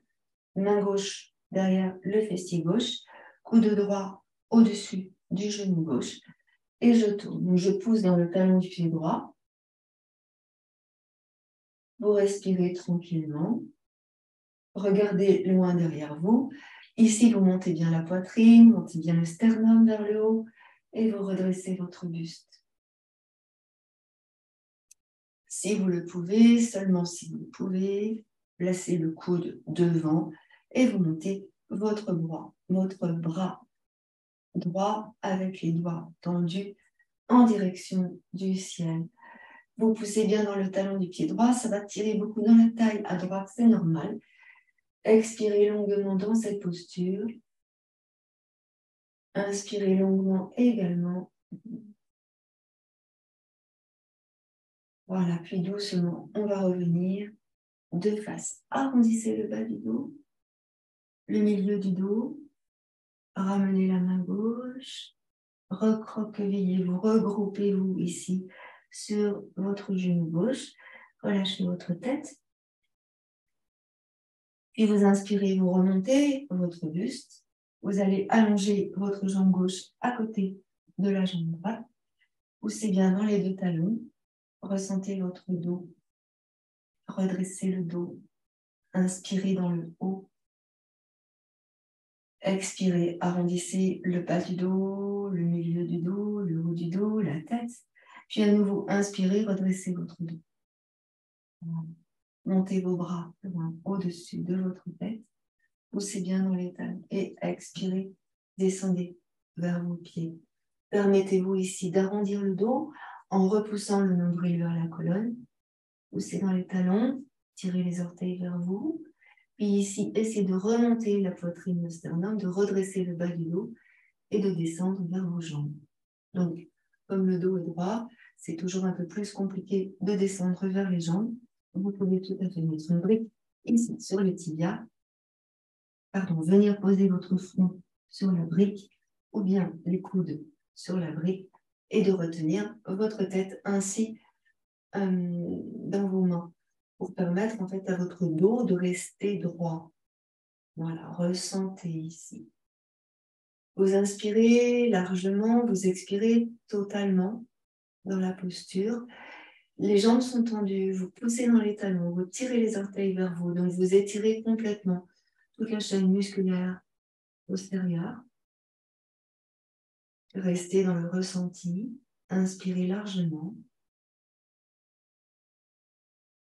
Main gauche derrière le fessier gauche. Coude droit au-dessus du genou gauche. Et je tourne. Donc, je pousse dans le talon du pied droit. Vous respirez tranquillement. Regardez loin derrière vous. Ici, vous montez bien la poitrine, montez bien le sternum vers le haut. Et vous redressez votre buste. Si vous le pouvez, seulement si vous le pouvez, placez le coude devant et vous montez votre bras droit avec les doigts tendus en direction du ciel. Vous poussez bien dans le talon du pied droit, ça va tirer beaucoup dans la taille à droite, c'est normal. Expirez longuement dans cette posture. Inspirez longuement également. Voilà, puis doucement, on va revenir de face. Arrondissez le bas du dos, le milieu du dos. Ramenez la main gauche. Recroquevillez-vous, regroupez-vous ici sur votre genou gauche. Relâchez votre tête. Puis vous inspirez, vous remontez votre buste. Vous allez allonger votre jambe gauche à côté de la jambe droite. Poussez bien dans les deux talons. Ressentez votre dos. Redressez le dos. Inspirez dans le haut. Expirez, arrondissez le bas du dos, le milieu du dos, le haut du dos, la tête. Puis à nouveau, inspirez, redressez votre dos. Montez vos bras au-dessus de votre tête. Poussez bien dans les talons et expirez, descendez vers vos pieds. Permettez-vous ici d'arrondir le dos en repoussant le nombril vers la colonne. Poussez dans les talons, tirez les orteils vers vous. Puis ici, essayez de remonter la poitrine, le sternum, de redresser le bas du dos et de descendre vers vos jambes. Donc, comme le dos est droit, c'est toujours un peu plus compliqué de descendre vers les jambes. Vous pouvez tout à fait mettre une brique ici sur le tibia. Venir poser votre front sur la brique ou bien les coudes sur la brique et de retenir votre tête ainsi dans vos mains pour permettre en fait à votre dos de rester droit. Voilà, ressentez ici. Vous inspirez largement, vous expirez totalement dans la posture. Les jambes sont tendues, vous poussez dans les talons, vous tirez les orteils vers vous, donc vous étirez complètement toute la chaîne musculaire postérieure. Restez dans le ressenti, inspirez largement.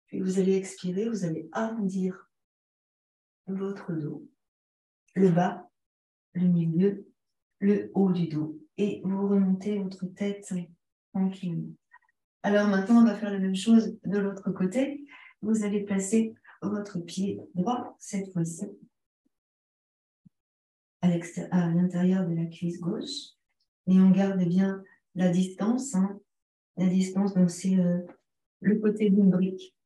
Puis vous allez expirer, vous allez arrondir votre dos, le bas, le milieu, le haut du dos. Et vous remontez votre tête tranquillement. Alors maintenant, on va faire la même chose de l'autre côté. Vous allez placer votre pied droit, cette fois-ci, à l'intérieur de la cuisse gauche. Et on garde bien la distance. La distance, donc c'est le côté d'une brique.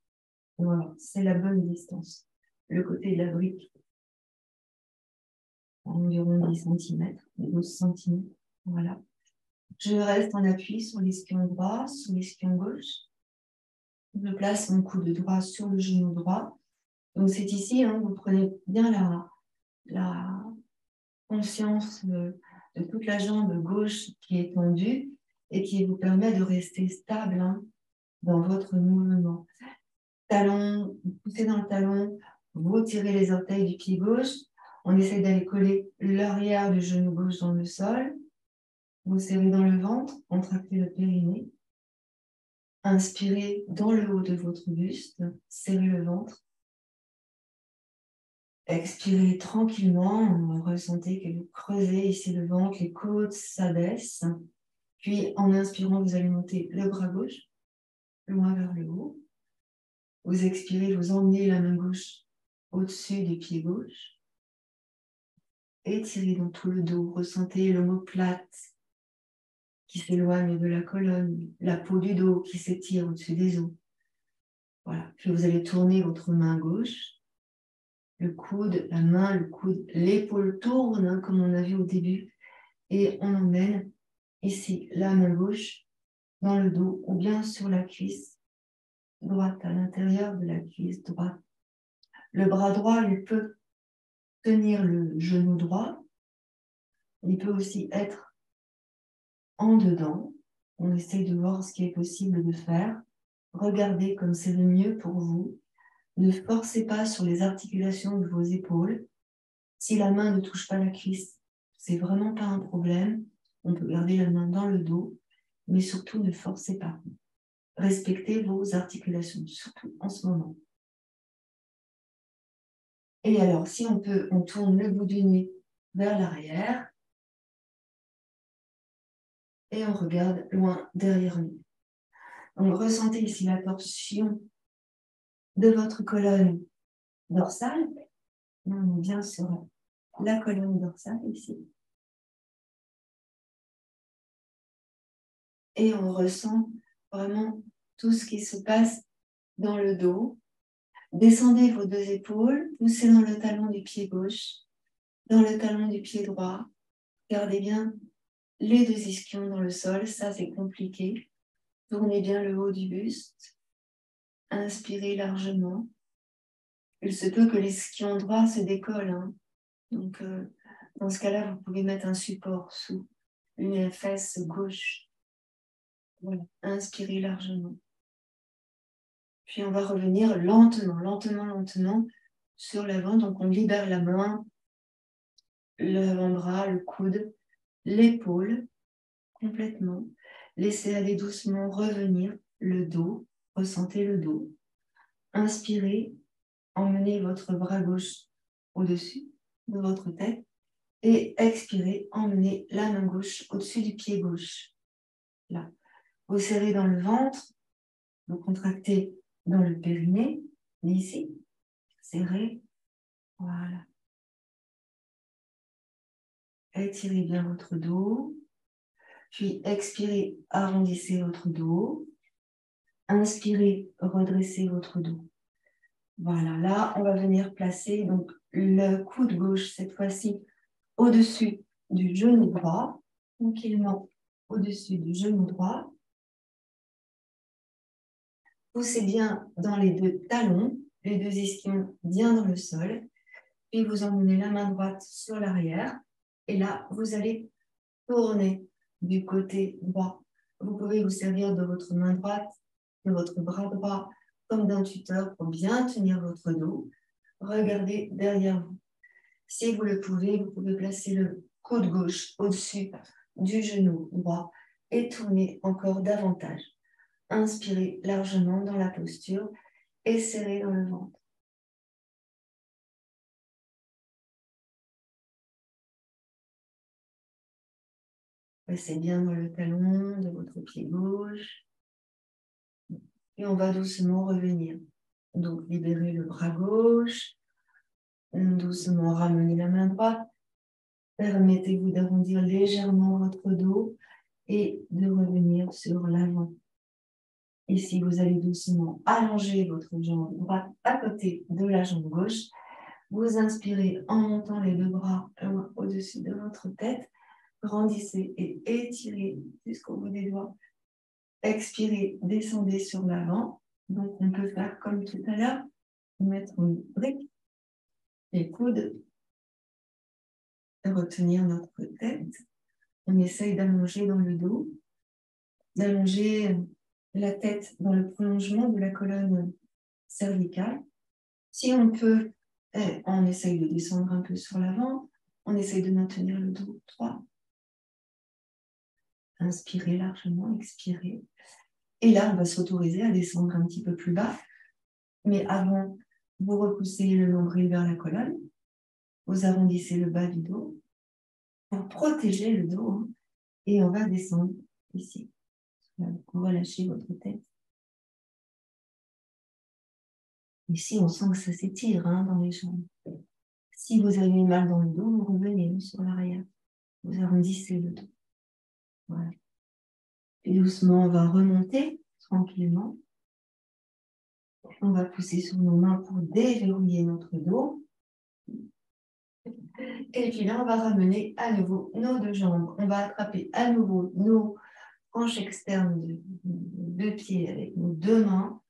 Voilà, c'est la bonne distance. Le côté de la brique, environ 10 cm, 12 cm. Voilà. Je reste en appui sur l'esquion droit, sur l'esquion gauche. Je place mon coude droit sur le genou droit. Donc c'est ici, vous prenez bien la conscience de toute la jambe gauche qui est tendue et qui vous permet de rester stable dans votre mouvement. Talon, vous poussez dans le talon, vous tirez les orteils du pied gauche. On essaie d'aller coller l'arrière du genou gauche dans le sol. Vous serrez dans le ventre, contractez le périnée. Inspirez dans le haut de votre buste, serrez le ventre. Expirez tranquillement, ressentez que vous creusez ici le ventre, les côtes s'abaissent. Puis en inspirant, vous allez monter le bras gauche, loin vers le haut. Vous expirez, vous emmenez la main gauche au-dessus du pied gauche. Étirez dans tout le dos, ressentez l'omoplate qui s'éloigne de la colonne, la peau du dos qui s'étire au-dessus des os. Voilà. Puis vous allez tourner votre main gauche, le coude, la main, le coude, l'épaule tourne, comme on a vu au début, et on emmène ici la main gauche dans le dos ou bien sur la cuisse droite, à l'intérieur de la cuisse droite. Le bras droit, il peut tenir le genou droit, il peut aussi être en dedans. On essaye de voir ce qui est possible de faire. Regardez comme c'est le mieux pour vous. Ne forcez pas sur les articulations de vos épaules. Si la main ne touche pas la cuisse, c'est vraiment pas un problème. On peut garder la main dans le dos, mais surtout ne forcez pas. Respectez vos articulations, surtout en ce moment. Et alors, si on peut, on tourne le bout du nez vers l'arrière et on regarde loin derrière nous. Donc, ressentez ici la torsion de votre colonne dorsale. On est bien sur la colonne dorsale ici. Et on ressent vraiment tout ce qui se passe dans le dos. Descendez vos deux épaules, poussez dans le talon du pied gauche, dans le talon du pied droit. Gardez bien les deux ischions dans le sol, ça c'est compliqué. Tournez bien le haut du buste. Inspirez largement. Il se peut que l'ischion droit se décolle. Hein. Donc, dans ce cas-là, vous pouvez mettre un support sous une fesse gauche. Voilà. Inspirez largement. Puis on va revenir lentement, lentement, lentement sur l'avant. Donc on libère la main, l'avant-bras, le coude, l'épaule, complètement. Laissez aller doucement revenir le dos. Ressentez le dos. Inspirez, emmenez votre bras gauche au-dessus de votre tête. Et expirez, emmenez la main gauche au-dessus du pied gauche. Là. Vous serrez dans le ventre, vous contractez dans le périnée, ici, serrez, voilà. Étirez bien votre dos, puis expirez, arrondissez votre dos, inspirez, redressez votre dos. Voilà, là, on va venir placer donc, le coude gauche, cette fois-ci, au-dessus du genou droit, tranquillement au-dessus du genou droit. Poussez bien dans les deux talons, les deux ischions bien dans le sol. Puis vous emmenez la main droite sur l'arrière. Et là, vous allez tourner du côté droit. Vous pouvez vous servir de votre main droite, de votre bras droit, comme d'un tuteur pour bien tenir votre dos. Regardez derrière vous. Si vous le pouvez, vous pouvez placer le coude gauche au-dessus du genou droit et tourner encore davantage. Inspirez largement dans la posture et serrez dans le ventre. Passez bien dans le talon de votre pied gauche. Et on va doucement revenir. Donc, libérez le bras gauche. Doucement ramenez la main droite. Permettez-vous d'arrondir légèrement votre dos et de revenir sur l'avant. Ici, vous allez doucement allonger votre jambe droite à côté de la jambe gauche. Vous inspirez en montant les deux bras au-dessus de votre tête. Grandissez et étirez jusqu'au bout des doigts. Expirez, descendez sur l'avant. Donc, on peut faire comme tout à l'heure, mettre une brique, les coudes, et retenir notre tête. On essaye d'allonger dans le dos, d'allonger la tête dans le prolongement de la colonne cervicale. Si on peut, on essaye de descendre un peu sur l'avant, on essaye de maintenir le dos droit. Inspirez largement, expirez. Et là, on va s'autoriser à descendre un petit peu plus bas. Mais avant, vous repoussez le nombril vers la colonne. Vous arrondissez le bas du dos pour protéger le dos. Hein, et on va descendre ici. Vous relâchez votre tête. Ici, on sent que ça s'étire hein, dans les jambes. Si vous avez mal dans le dos, vous revenez sur l'arrière. Vous arrondissez le dos. Voilà. Et doucement, on va remonter tranquillement. On va pousser sur nos mains pour déverrouiller notre dos. Et puis là, on va ramener à nouveau nos deux jambes. On va attraper à nouveau nos hanches externes de deux pieds avec nos deux mains.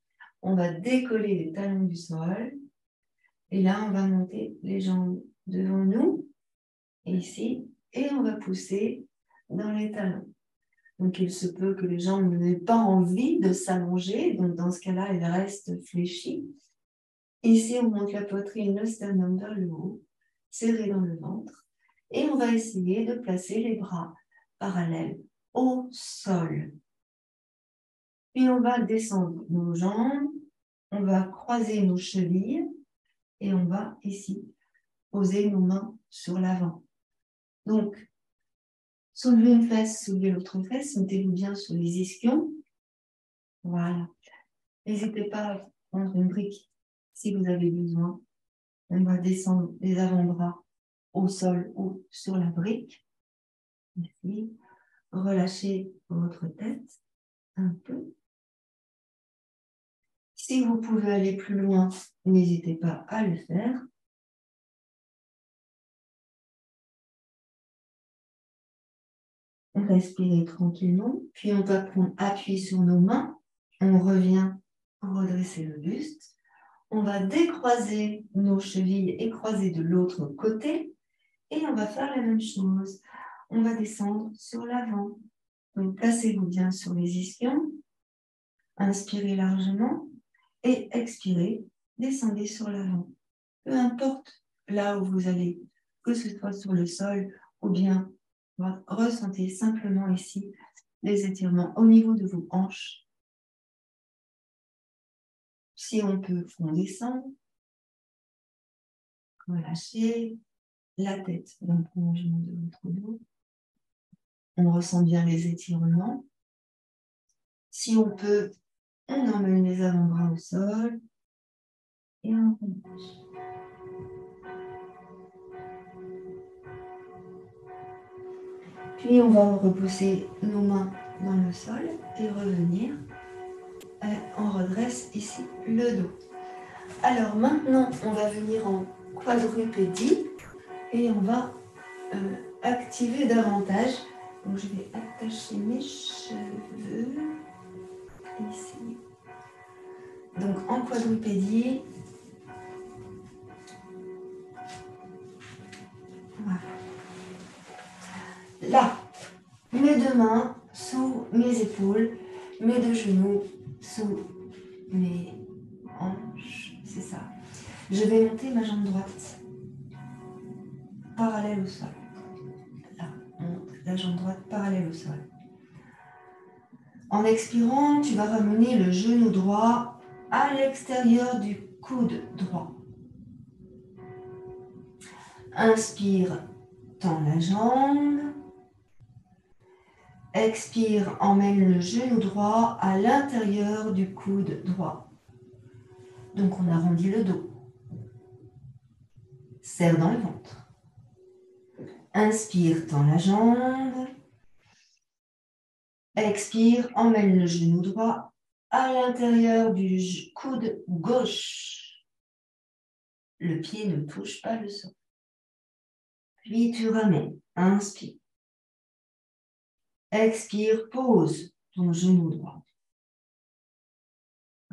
On va décoller les talons du sol. Et là, on va monter les jambes devant nous, ici, et on va pousser dans les talons. Donc, il se peut que les jambes n'aient pas envie de s'allonger. Donc, dans ce cas-là, elles restent fléchies. Ici, on monte la poitrine, le sternum vers le haut, serré dans le ventre. Et on va essayer de placer les bras parallèles au sol. Puis on va descendre nos jambes, on va croiser nos chevilles et on va ici poser nos mains sur l'avant. Donc, soulevez une fesse, soulevez l'autre fesse, mettez-vous bien sur les ischions. Voilà. N'hésitez pas à prendre une brique si vous avez besoin. On va descendre les avant-bras au sol ou sur la brique. Ici. Relâchez votre tête un peu. Si vous pouvez aller plus loin, n'hésitez pas à le faire. Respirez tranquillement, puis on va prendre appui sur nos mains. On revient pour redresser le buste. On va décroiser nos chevilles et croiser de l'autre côté. Et on va faire la même chose. On va descendre sur l'avant. Donc, placez-vous bien sur les ischions. Inspirez largement et expirez. Descendez sur l'avant. Peu importe là où vous allez, que ce soit sur le sol ou bien ressentez simplement ici les étirements au niveau de vos hanches. Si on peut, on descend. Relâchez la tête dans le prolongement de votre dos. On ressent bien les étirements. Si on peut, on emmène les avant-bras au sol et on relâche. Puis on va repousser nos mains dans le sol et revenir. On redresse ici le dos. Alors maintenant, on va venir en quadrupédie et on va activer davantage. Donc je vais attacher mes cheveux ici. Donc en quadrupédie, voilà. Là, mes deux mains sous mes épaules, mes deux genoux sous mes hanches, c'est ça. Je vais monter ma jambe droite parallèle au sol. Là, on monte la jambe droite parallèle au sol. En expirant, tu vas ramener le genou droit à l'extérieur du coude droit. Inspire, tends la jambe. Expire, emmène le genou droit à l'intérieur du coude droit. Donc on arrondit le dos. Serre dans le ventre. Inspire, tends la jambe. Expire, emmène le genou droit à l'intérieur du coude gauche. Le pied ne touche pas le sol. Puis tu ramènes. Inspire. Expire, pose ton genou droit.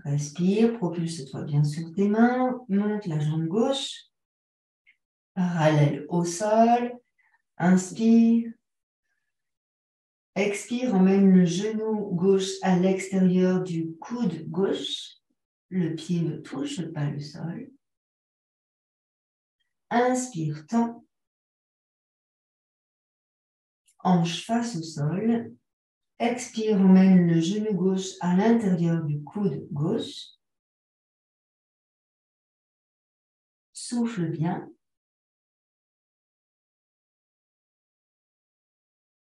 Respire, propulse-toi bien sur tes mains. Monte la jambe gauche. Parallèle au sol. Inspire. Expire, emmène le genou gauche à l'extérieur du coude gauche. Le pied ne touche pas le sol. Inspire, tends. Hanche face au sol. Expire, emmène le genou gauche à l'intérieur du coude gauche. Souffle bien.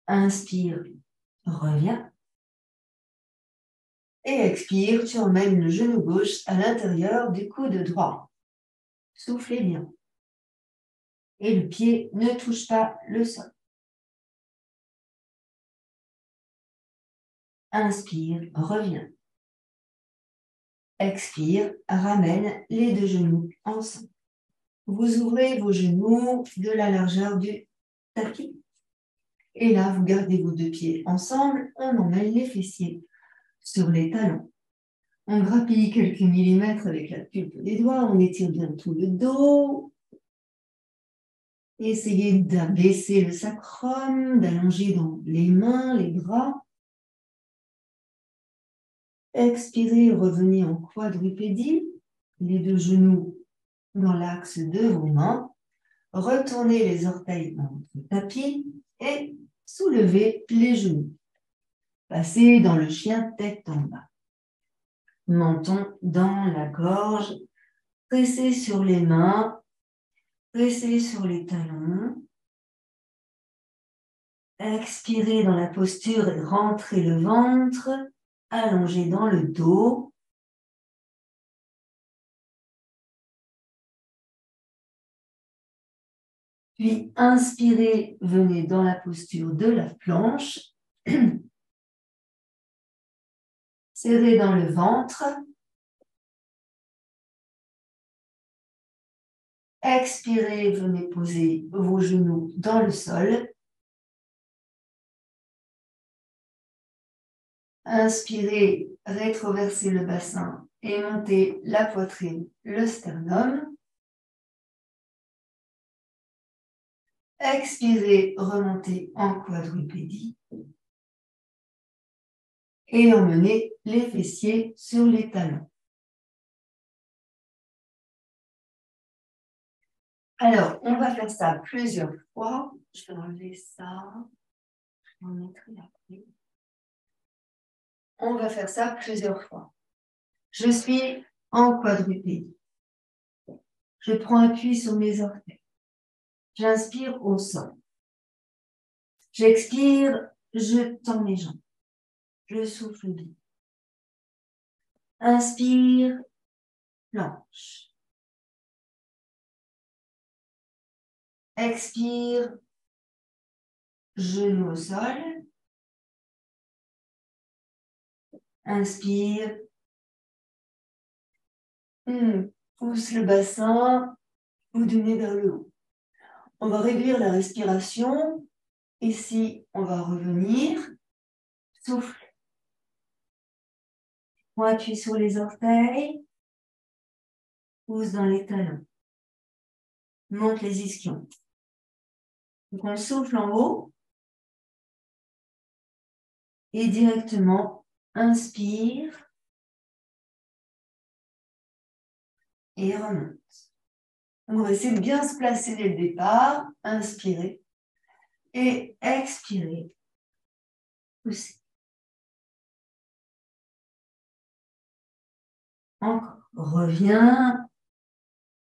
Inspire, reviens. Et expire, tu emmènes le genou gauche à l'intérieur du coude droit. Soufflez bien. Et le pied ne touche pas le sol. Inspire, reviens. Expire, ramène les deux genoux ensemble. Vous ouvrez vos genoux de la largeur du tapis. Et là, vous gardez vos deux pieds ensemble. On emmène les fessiers sur les talons. On grappille quelques millimètres avec la pulpe des doigts. On étire bien tout le dos. Essayez d'abaisser le sacrum, d'allonger dans les mains, les bras. Expirez, revenez en quadrupédie, les deux genoux dans l'axe de vos mains. Retournez les orteils dans votre tapis et soulevez les genoux. Passez dans le chien tête en bas. Menton dans la gorge. Pressez sur les mains. Pressez sur les talons. Expirez dans la posture et rentrez le ventre. Allongez dans le dos. Puis inspirez, venez dans la posture de la planche. Serrez dans le ventre. Expirez, venez poser vos genoux dans le sol. Inspirez, rétroversez le bassin et montez la poitrine, le sternum. Expirez, remontez en quadrupédie. Et emmenez les fessiers sur les talons. Alors, on va faire ça plusieurs fois. Je vais enlever ça. Je vais en mettre après. On va faire ça plusieurs fois. Je suis en quadrupédie. Je prends appui sur mes orteils. J'inspire au sol. J'expire, je tends mes jambes. Je souffle bien. Inspire, planche. Expire, genou au sol. Inspire. Pousse le bassin, vous donnez vers le haut. On va réduire la respiration. Ici, on va revenir. Souffle. On appuie sur les orteils. Pousse dans les talons. Monte les ischions. Donc, on souffle en haut. Et directement, inspire. Et remonte. On va essayer de bien se placer dès le départ. Inspirez. Et expirez. Poussez. Encore. Reviens.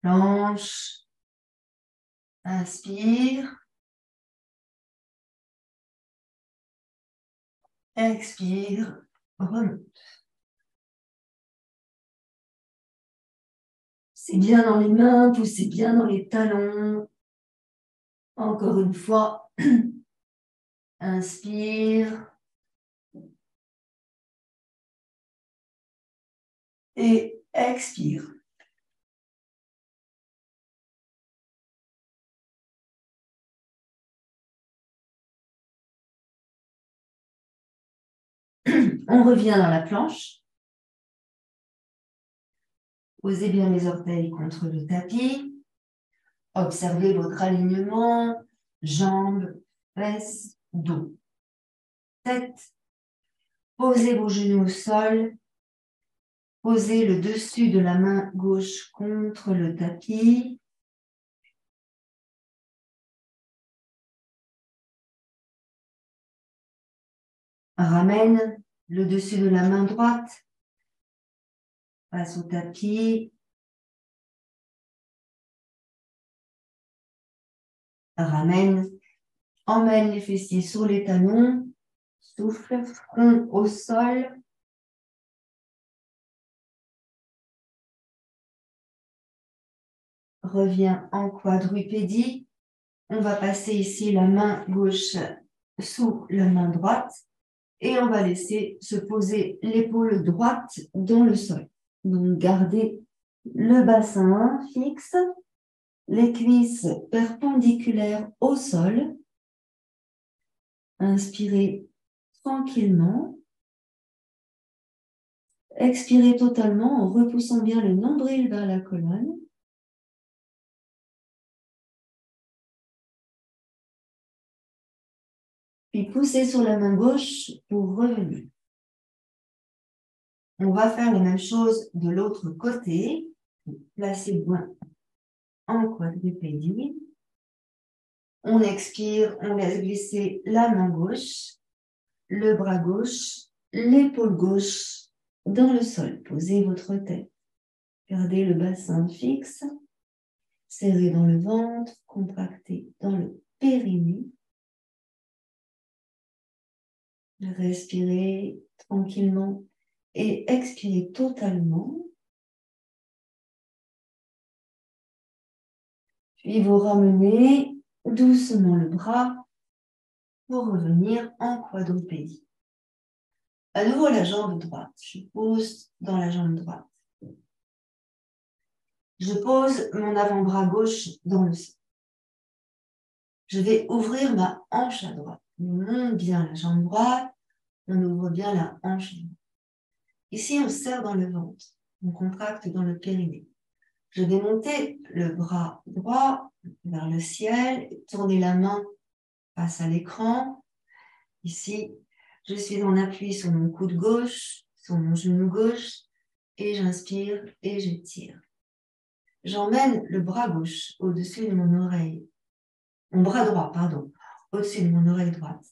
Planche. Inspire. Expire. Remonte. C'est bien dans les mains, poussez bien dans les talons. Encore une fois. Inspire. Et expire. On revient dans la planche. Posez bien les orteils contre le tapis. Observez votre alignement, jambes, fesses, dos. Tête. Posez vos genoux au sol. Posez le dessus de la main gauche contre le tapis. Ramène le dessus de la main droite. Passe au tapis. Ramène. Emmène les fessiers sur les talons. Souffle, front au sol. Reviens en quadrupédie. On va passer ici la main gauche sous la main droite et on va laisser se poser l'épaule droite dans le sol. Donc, gardez le bassin fixe, les cuisses perpendiculaires au sol. Inspirez tranquillement. Expirez totalement en repoussant bien le nombril vers la colonne. Puis poussez sur la main gauche pour revenir. On va faire la même chose de l'autre côté. Placez-vous en quadrupédie. On expire, on laisse glisser la main gauche, le bras gauche, l'épaule gauche dans le sol. Posez votre tête. Gardez le bassin fixe. Serrez dans le ventre, contractez dans le périnée. Respirez tranquillement et expirez totalement. Puis vous ramenez doucement le bras pour revenir en quadrupédie. À nouveau la jambe droite. Je pose dans la jambe droite. Je pose mon avant-bras gauche dans le sol. Je vais ouvrir ma hanche à droite. On monte bien la jambe droite, on ouvre bien la hanche. Ici, on serre dans le ventre, on contracte dans le périnée. Je vais monter le bras droit vers le ciel, tourner la main face à l'écran. Ici, je suis en appui sur mon coude gauche, sur mon genou gauche, et j'inspire et j'étire. J'emmène le bras gauche au-dessus de mon oreille, mon bras droit, pardon, au-dessus de mon oreille droite.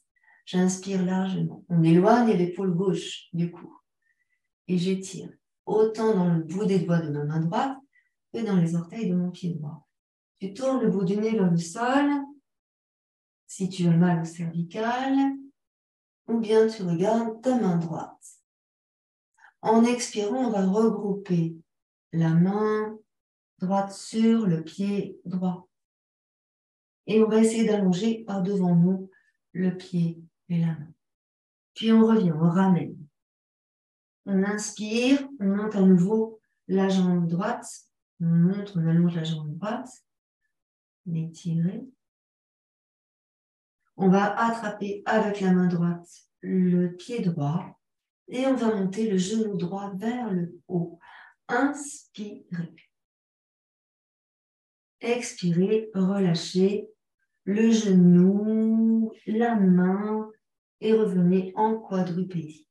J'inspire largement. On éloigne l'épaule gauche du cou. Et j'étire, autant dans le bout des doigts de ma main droite que dans les orteils de mon pied droit. Tu tournes le bout du nez vers le sol, si tu as mal au cervical, ou bien tu regardes ta main droite. En expirant, on va regrouper la main droite sur le pied droit. Et on va essayer d'allonger par devant nous le pied et la main. Puis on revient, on ramène. On inspire, on monte à nouveau la jambe droite. On monte, on allonge la jambe droite. On étire. On va attraper avec la main droite le pied droit et on va monter le genou droit vers le haut. Inspirez. Expirez, relâchez le genou, la main et revenez en quadrupédie.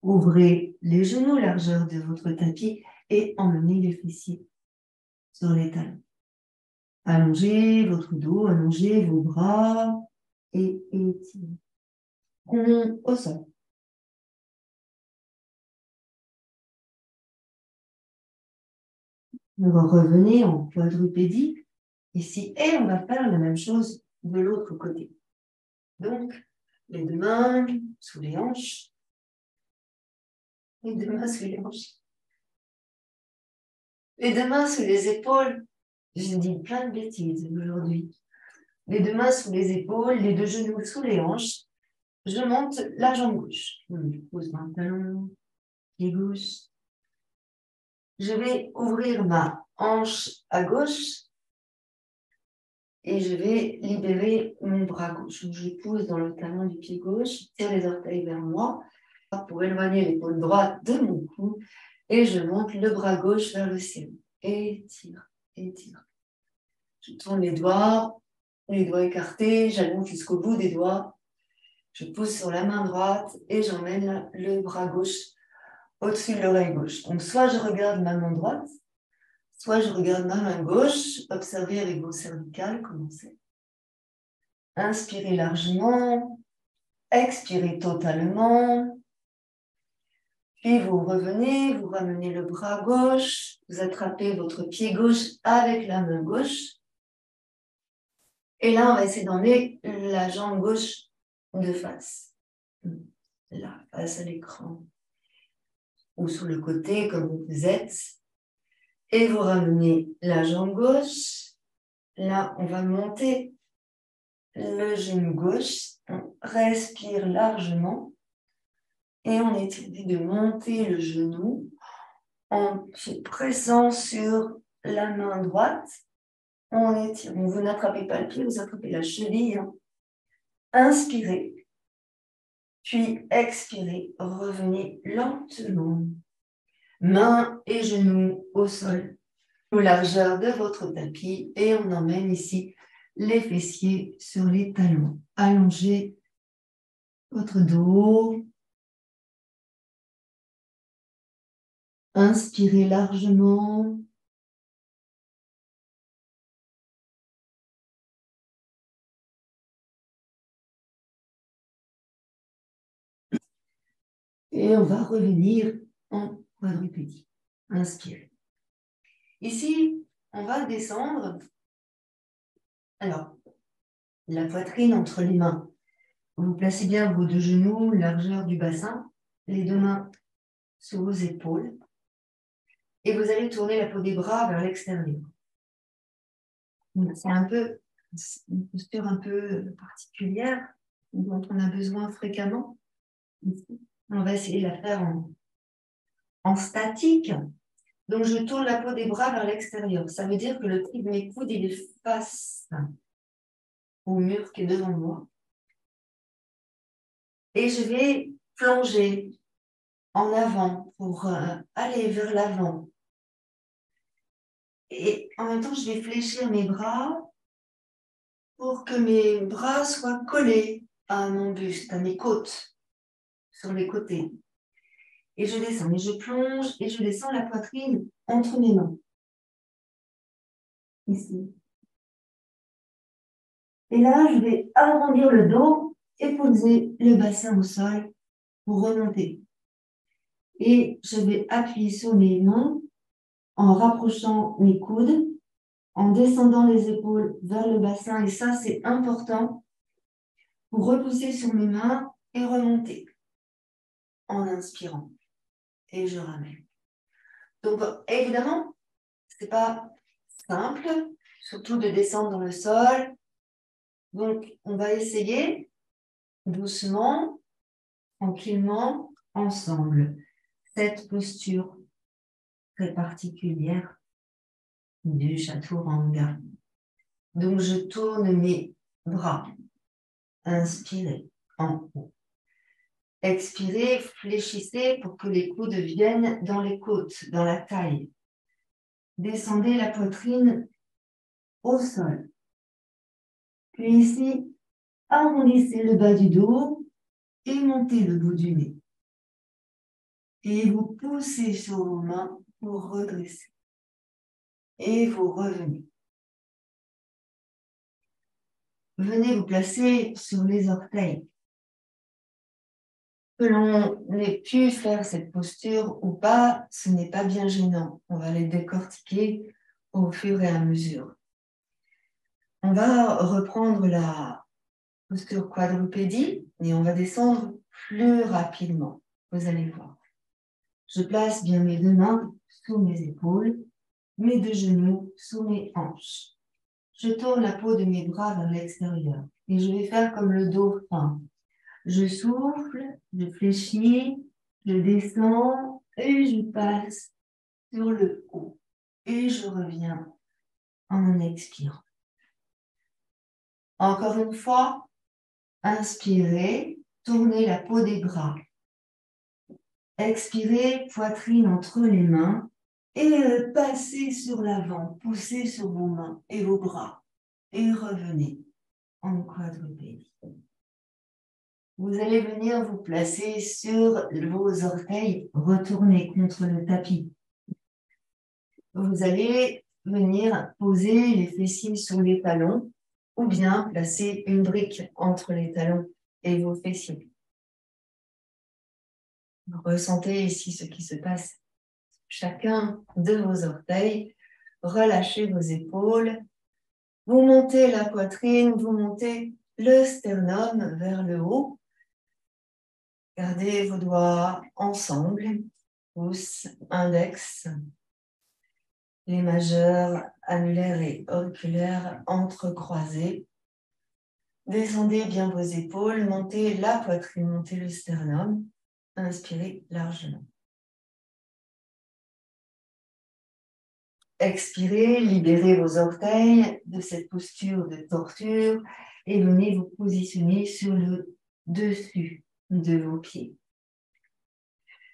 Ouvrez les genoux, largeur de votre tapis et emmenez les fessiers sur les talons. Allongez votre dos, allongez vos bras et étirez. Au sol. Revenez en quadrupédie ici et on va faire la même chose de l'autre côté. Donc, les deux mains sous les hanches. Les deux mains sous les hanches. Les deux mains sous les épaules. J'ai dit plein de bêtises aujourd'hui. Les deux mains sous les épaules, les deux genoux sous les hanches. Je monte la jambe gauche. Je pose mon talon, pied gauche. Je vais ouvrir ma hanche à gauche et je vais libérer mon bras gauche. Je pousse dans le talon du pied gauche, tire les orteils vers moi pour éloigner l'épaule droite de mon cou et je monte le bras gauche vers le ciel. Étire, étire. Je tourne les doigts écartés, j'allonge jusqu'au bout des doigts. Je pousse sur la main droite et j'emmène le bras gauche au-dessus de l'oreille gauche. Donc, soit je regarde ma main droite, soit je regarde ma main gauche. Observez avec vos cervicales, commencez. Inspirez largement, expirez totalement. Puis vous revenez, vous ramenez le bras gauche, vous attrapez votre pied gauche avec la main gauche. Et là, on va essayer d'emmener la jambe gauche de face. Là, face à l'écran. Ou sur le côté, comme vous êtes. Et vous ramenez la jambe gauche. Là, on va monter le genou gauche. On respire largement. Et on essaie de monter le genou en pressant sur la main droite. On étire. Vous n'attrapez pas le pied, vous attrapez la cheville. Inspirez. Puis expirez. Revenez lentement. Mains et genoux au sol, aux largeurs de votre tapis et on emmène ici les fessiers sur les talons. Allongez votre dos. Inspirez largement. Et on va revenir en quadrupédie. Inspirez. Ici, on va descendre. Alors, la poitrine entre les mains. Vous placez bien vos deux genoux, largeur du bassin, les deux mains sur vos épaules. Et vous allez tourner la peau des bras vers l'extérieur. C'est une posture un peu particulière dont on a besoin fréquemment. On va essayer de la faire en statique. Donc, je tourne la peau des bras vers l'extérieur. Ça veut dire que le pli de mes coudes, il est face au mur qui est devant moi. Et je vais plonger en avant pour aller vers l'avant. Et en même temps, je vais fléchir mes bras pour que mes bras soient collés à mon buste, à mes côtes, sur les côtés. Et je descends, et je plonge, et je descends la poitrine entre mes mains. Ici. Et là, je vais arrondir le dos et poser le bassin au sol pour remonter. Et je vais appuyer sur mes mains en rapprochant mes coudes, en descendant les épaules vers le bassin. Et ça, c'est important pour repousser sur mes mains et remonter en inspirant. Et je ramène. Donc, évidemment, ce n'est pas simple, surtout de descendre dans le sol. Donc, on va essayer doucement, tranquillement, ensemble, cette posture très particulière du chaturanga. Donc, je tourne mes bras. Inspirez en haut. Expirez, fléchissez pour que les coudes viennent dans les côtes, dans la taille. Descendez la poitrine au sol. Puis ici, arrondissez le bas du dos et montez le bout du nez. Et vous poussez sur vos mains pour redresser. Et vous revenez. Venez vous placer sur les orteils. Que l'on ait pu faire cette posture ou pas, ce n'est pas bien gênant. On va les décortiquer au fur et à mesure. On va reprendre la posture quadrupédie et on va descendre plus rapidement. Vous allez voir. Je place bien mes deux mains sous mes épaules, mes deux genoux sous mes hanches. Je tourne la peau de mes bras vers l'extérieur et je vais faire comme le dauphin. Je souffle, je fléchis, je descends et je passe sur le haut. Et je reviens en expirant. Encore une fois, inspirez, tournez la peau des bras. Expirez, poitrine entre les mains et passez sur l'avant, poussez sur vos mains et vos bras et revenez en quadrupédie. Vous allez venir vous placer sur vos orteils, retournez contre le tapis. Vous allez venir poser les fessiers sur les talons ou bien placer une brique entre les talons et vos fessiers. Ressentez ici ce qui se passe. Chacun de vos orteils, relâchez vos épaules, vous montez la poitrine, vous montez le sternum vers le haut. Gardez vos doigts ensemble, pouce, index, les majeurs, annulaires et auriculaires entrecroisés. Descendez bien vos épaules, montez la poitrine, montez le sternum. Inspirez largement. Expirez, libérez vos orteils de cette posture de torture et venez vous positionner sur le dessus de vos pieds.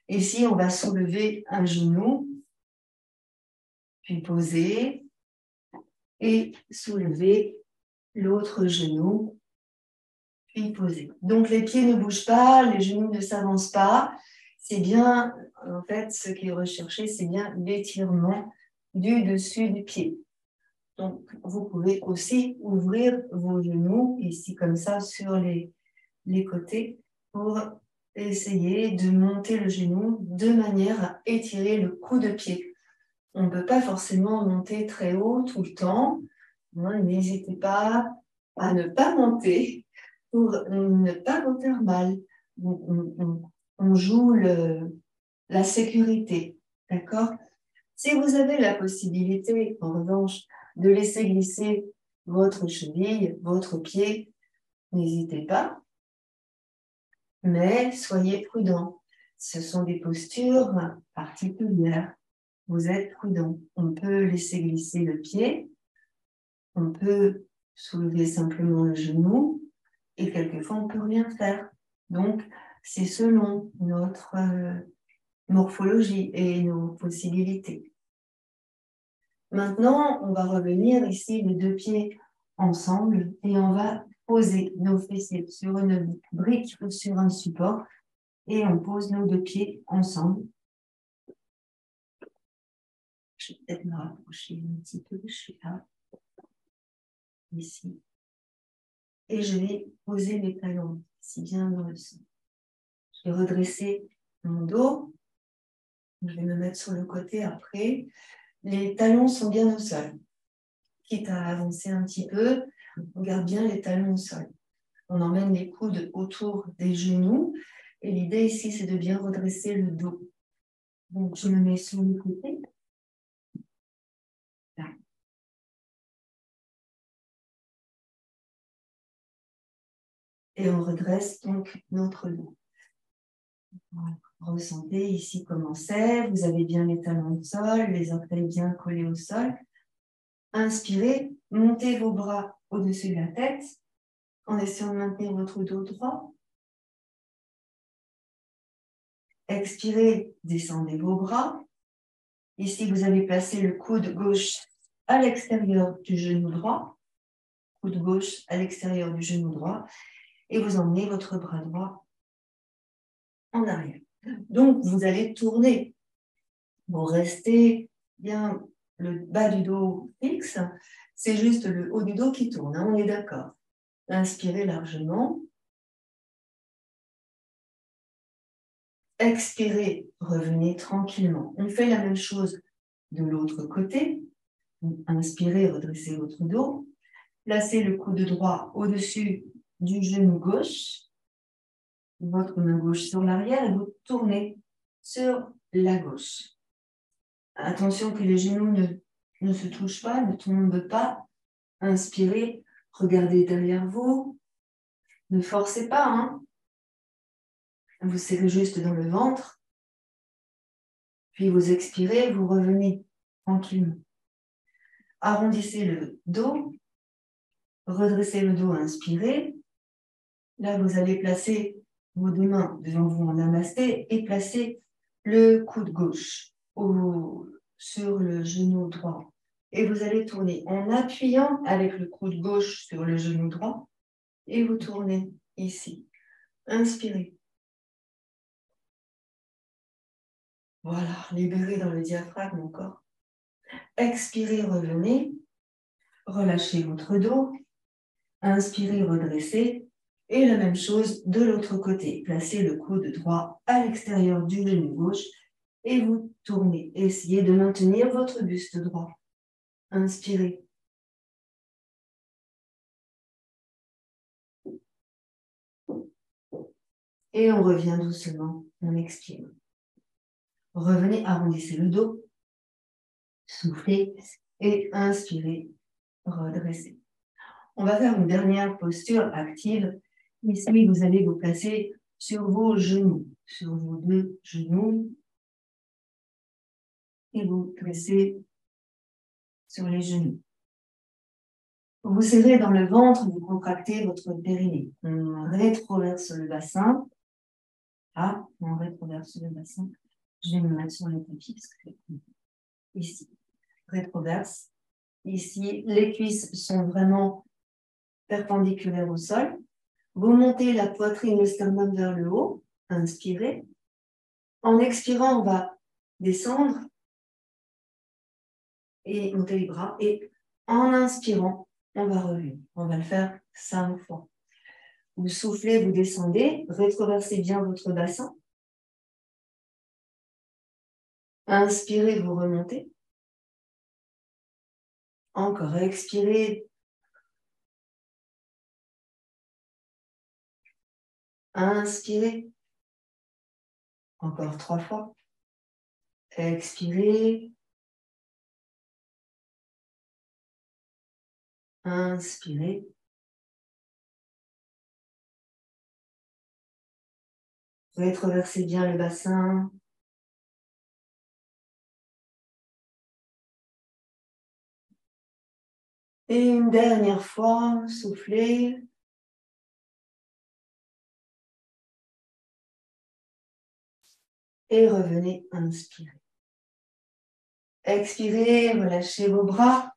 Ici, on va soulever un genou, puis poser et soulever l'autre genou, puis poser. Donc, les pieds ne bougent pas, les genoux ne s'avancent pas. C'est bien, en fait, ce qui est recherché, c'est bien l'étirement du dessus du pied. Donc, vous pouvez aussi ouvrir vos genoux, ici comme ça, sur les côtés, pour essayez de monter le genou de manière à étirer le coup de pied. On ne peut pas forcément monter très haut tout le temps. N'hésitez pas à ne pas monter pour ne pas vous faire mal. On joue la sécurité, d'accord? Si vous avez la possibilité, en revanche, de laisser glisser votre cheville, votre pied, n'hésitez pas, mais soyez prudent. Ce sont des postures particulières. Vous êtes prudent. On peut laisser glisser le pied, on peut soulever simplement le genou, et quelquefois on ne peut rien faire. Donc, c'est selon notre morphologie et nos possibilités. Maintenant, on va revenir ici les deux pieds ensemble et on va poser nos fessiers sur une brique ou sur un support et on pose nos deux pieds ensemble. Je vais peut-être me rapprocher un petit peu, je suis là, ici. Et je vais poser mes talons ici bien dans le sol. Je vais redresser mon dos. Je vais me mettre sur le côté après. Les talons sont bien au sol. Quitte à avancer un petit peu, on garde bien les talons au sol. On emmène les coudes autour des genoux. Et l'idée ici, c'est de bien redresser le dos. Donc, je me mets sur le côté. Là. Et on redresse donc notre dos. Voilà. Ressentez ici comment c'est. Vous avez bien les talons au sol, les orteils bien collés au sol. Inspirez, montez vos bras au-dessus de la tête en essayant de maintenir votre dos droit. Expirez, descendez vos bras. Ici, vous allez placer le coude gauche à l'extérieur du genou droit. Coude gauche à l'extérieur du genou droit. Et vous emmenez votre bras droit en arrière. Donc, vous allez tourner. Vous restez bien le bas du dos fixe. C'est juste le haut du dos qui tourne, hein, on est d'accord. Inspirez largement. Expirez, revenez tranquillement. On fait la même chose de l'autre côté. Inspirez, redressez votre dos. Placez le coude droit au-dessus du genou gauche. Votre main gauche sur l'arrière et vous tournez sur la gauche. Attention que les genoux ne se touchent pas, ne tombent pas. Inspirez, regardez derrière vous. Ne forcez pas, hein. Vous serrez juste dans le ventre. Puis vous expirez, vous revenez tranquillement. Arrondissez le dos. Redressez le dos, inspirez. Là, vous allez placer vos deux mains devant vous en namasté et placer le coude gauche sur le genou droit. Et vous allez tourner en appuyant avec le coude gauche sur le genou droit et vous tournez ici. Inspirez. Voilà, libérez dans le diaphragme encore. Expirez, revenez. Relâchez votre dos. Inspirez, redressez. Et la même chose de l'autre côté. Placez le coude droit à l'extérieur du genou gauche et vous tournez. Essayez de maintenir votre buste droit. Inspirez. Et on revient doucement. On expire. Revenez, arrondissez le dos. Soufflez et inspirez. Redressez. On va faire une dernière posture active. Ici, vous allez vous placer sur vos genoux, sur vos deux genoux. Et vous placez sur les genoux. Vous serrez dans le ventre, vous contractez votre périnée. On rétroverse le bassin. Ah, on rétroverse le bassin. Je vais me mettre sur le tapis. Ici, rétroverse. Ici, les cuisses sont vraiment perpendiculaires au sol. Vous montez la poitrine, le sternum vers le haut. Inspirez. En expirant, on va descendre et monter les bras. Et en inspirant, on va revenir. On va le faire 5 fois. Vous soufflez, vous descendez, rétroversez bien votre bassin. Inspirez, vous remontez. Encore, expirez. Inspirez. Encore 3 fois. Expirez. Inspirez. Rétroversez bien le bassin. Et une dernière fois, soufflez. Et revenez, inspirez. Expirez, relâchez vos bras.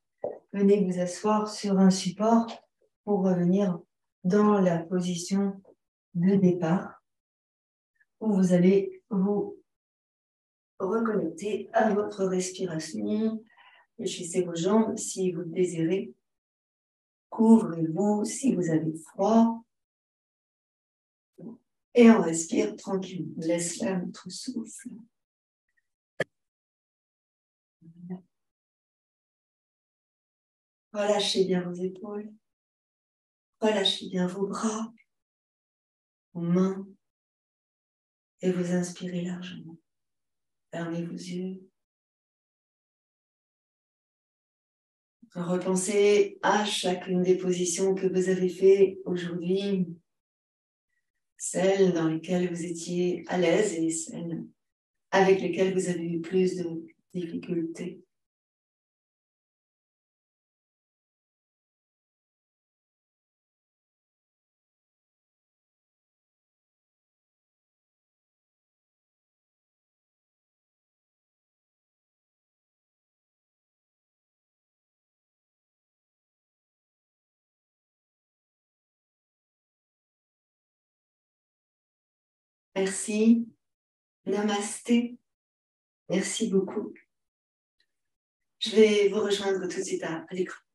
Venez vous asseoir sur un support pour revenir dans la position de départ où vous allez vous reconnecter à votre respiration. Fléchissez vos jambes si vous le désirez. Couvrez-vous si vous avez froid. Et on respire tranquille. Laisse là notre souffle. Relâchez bien vos épaules. Relâchez bien vos bras, vos mains. Et vous inspirez largement. Fermez vos yeux. Repensez à chacune des positions que vous avez faites aujourd'hui, celles dans lesquelles vous étiez à l'aise et celles avec lesquelles vous avez eu plus de difficultés. Merci. Namasté. Merci beaucoup. Je vais vous rejoindre tout de suite à l'écran.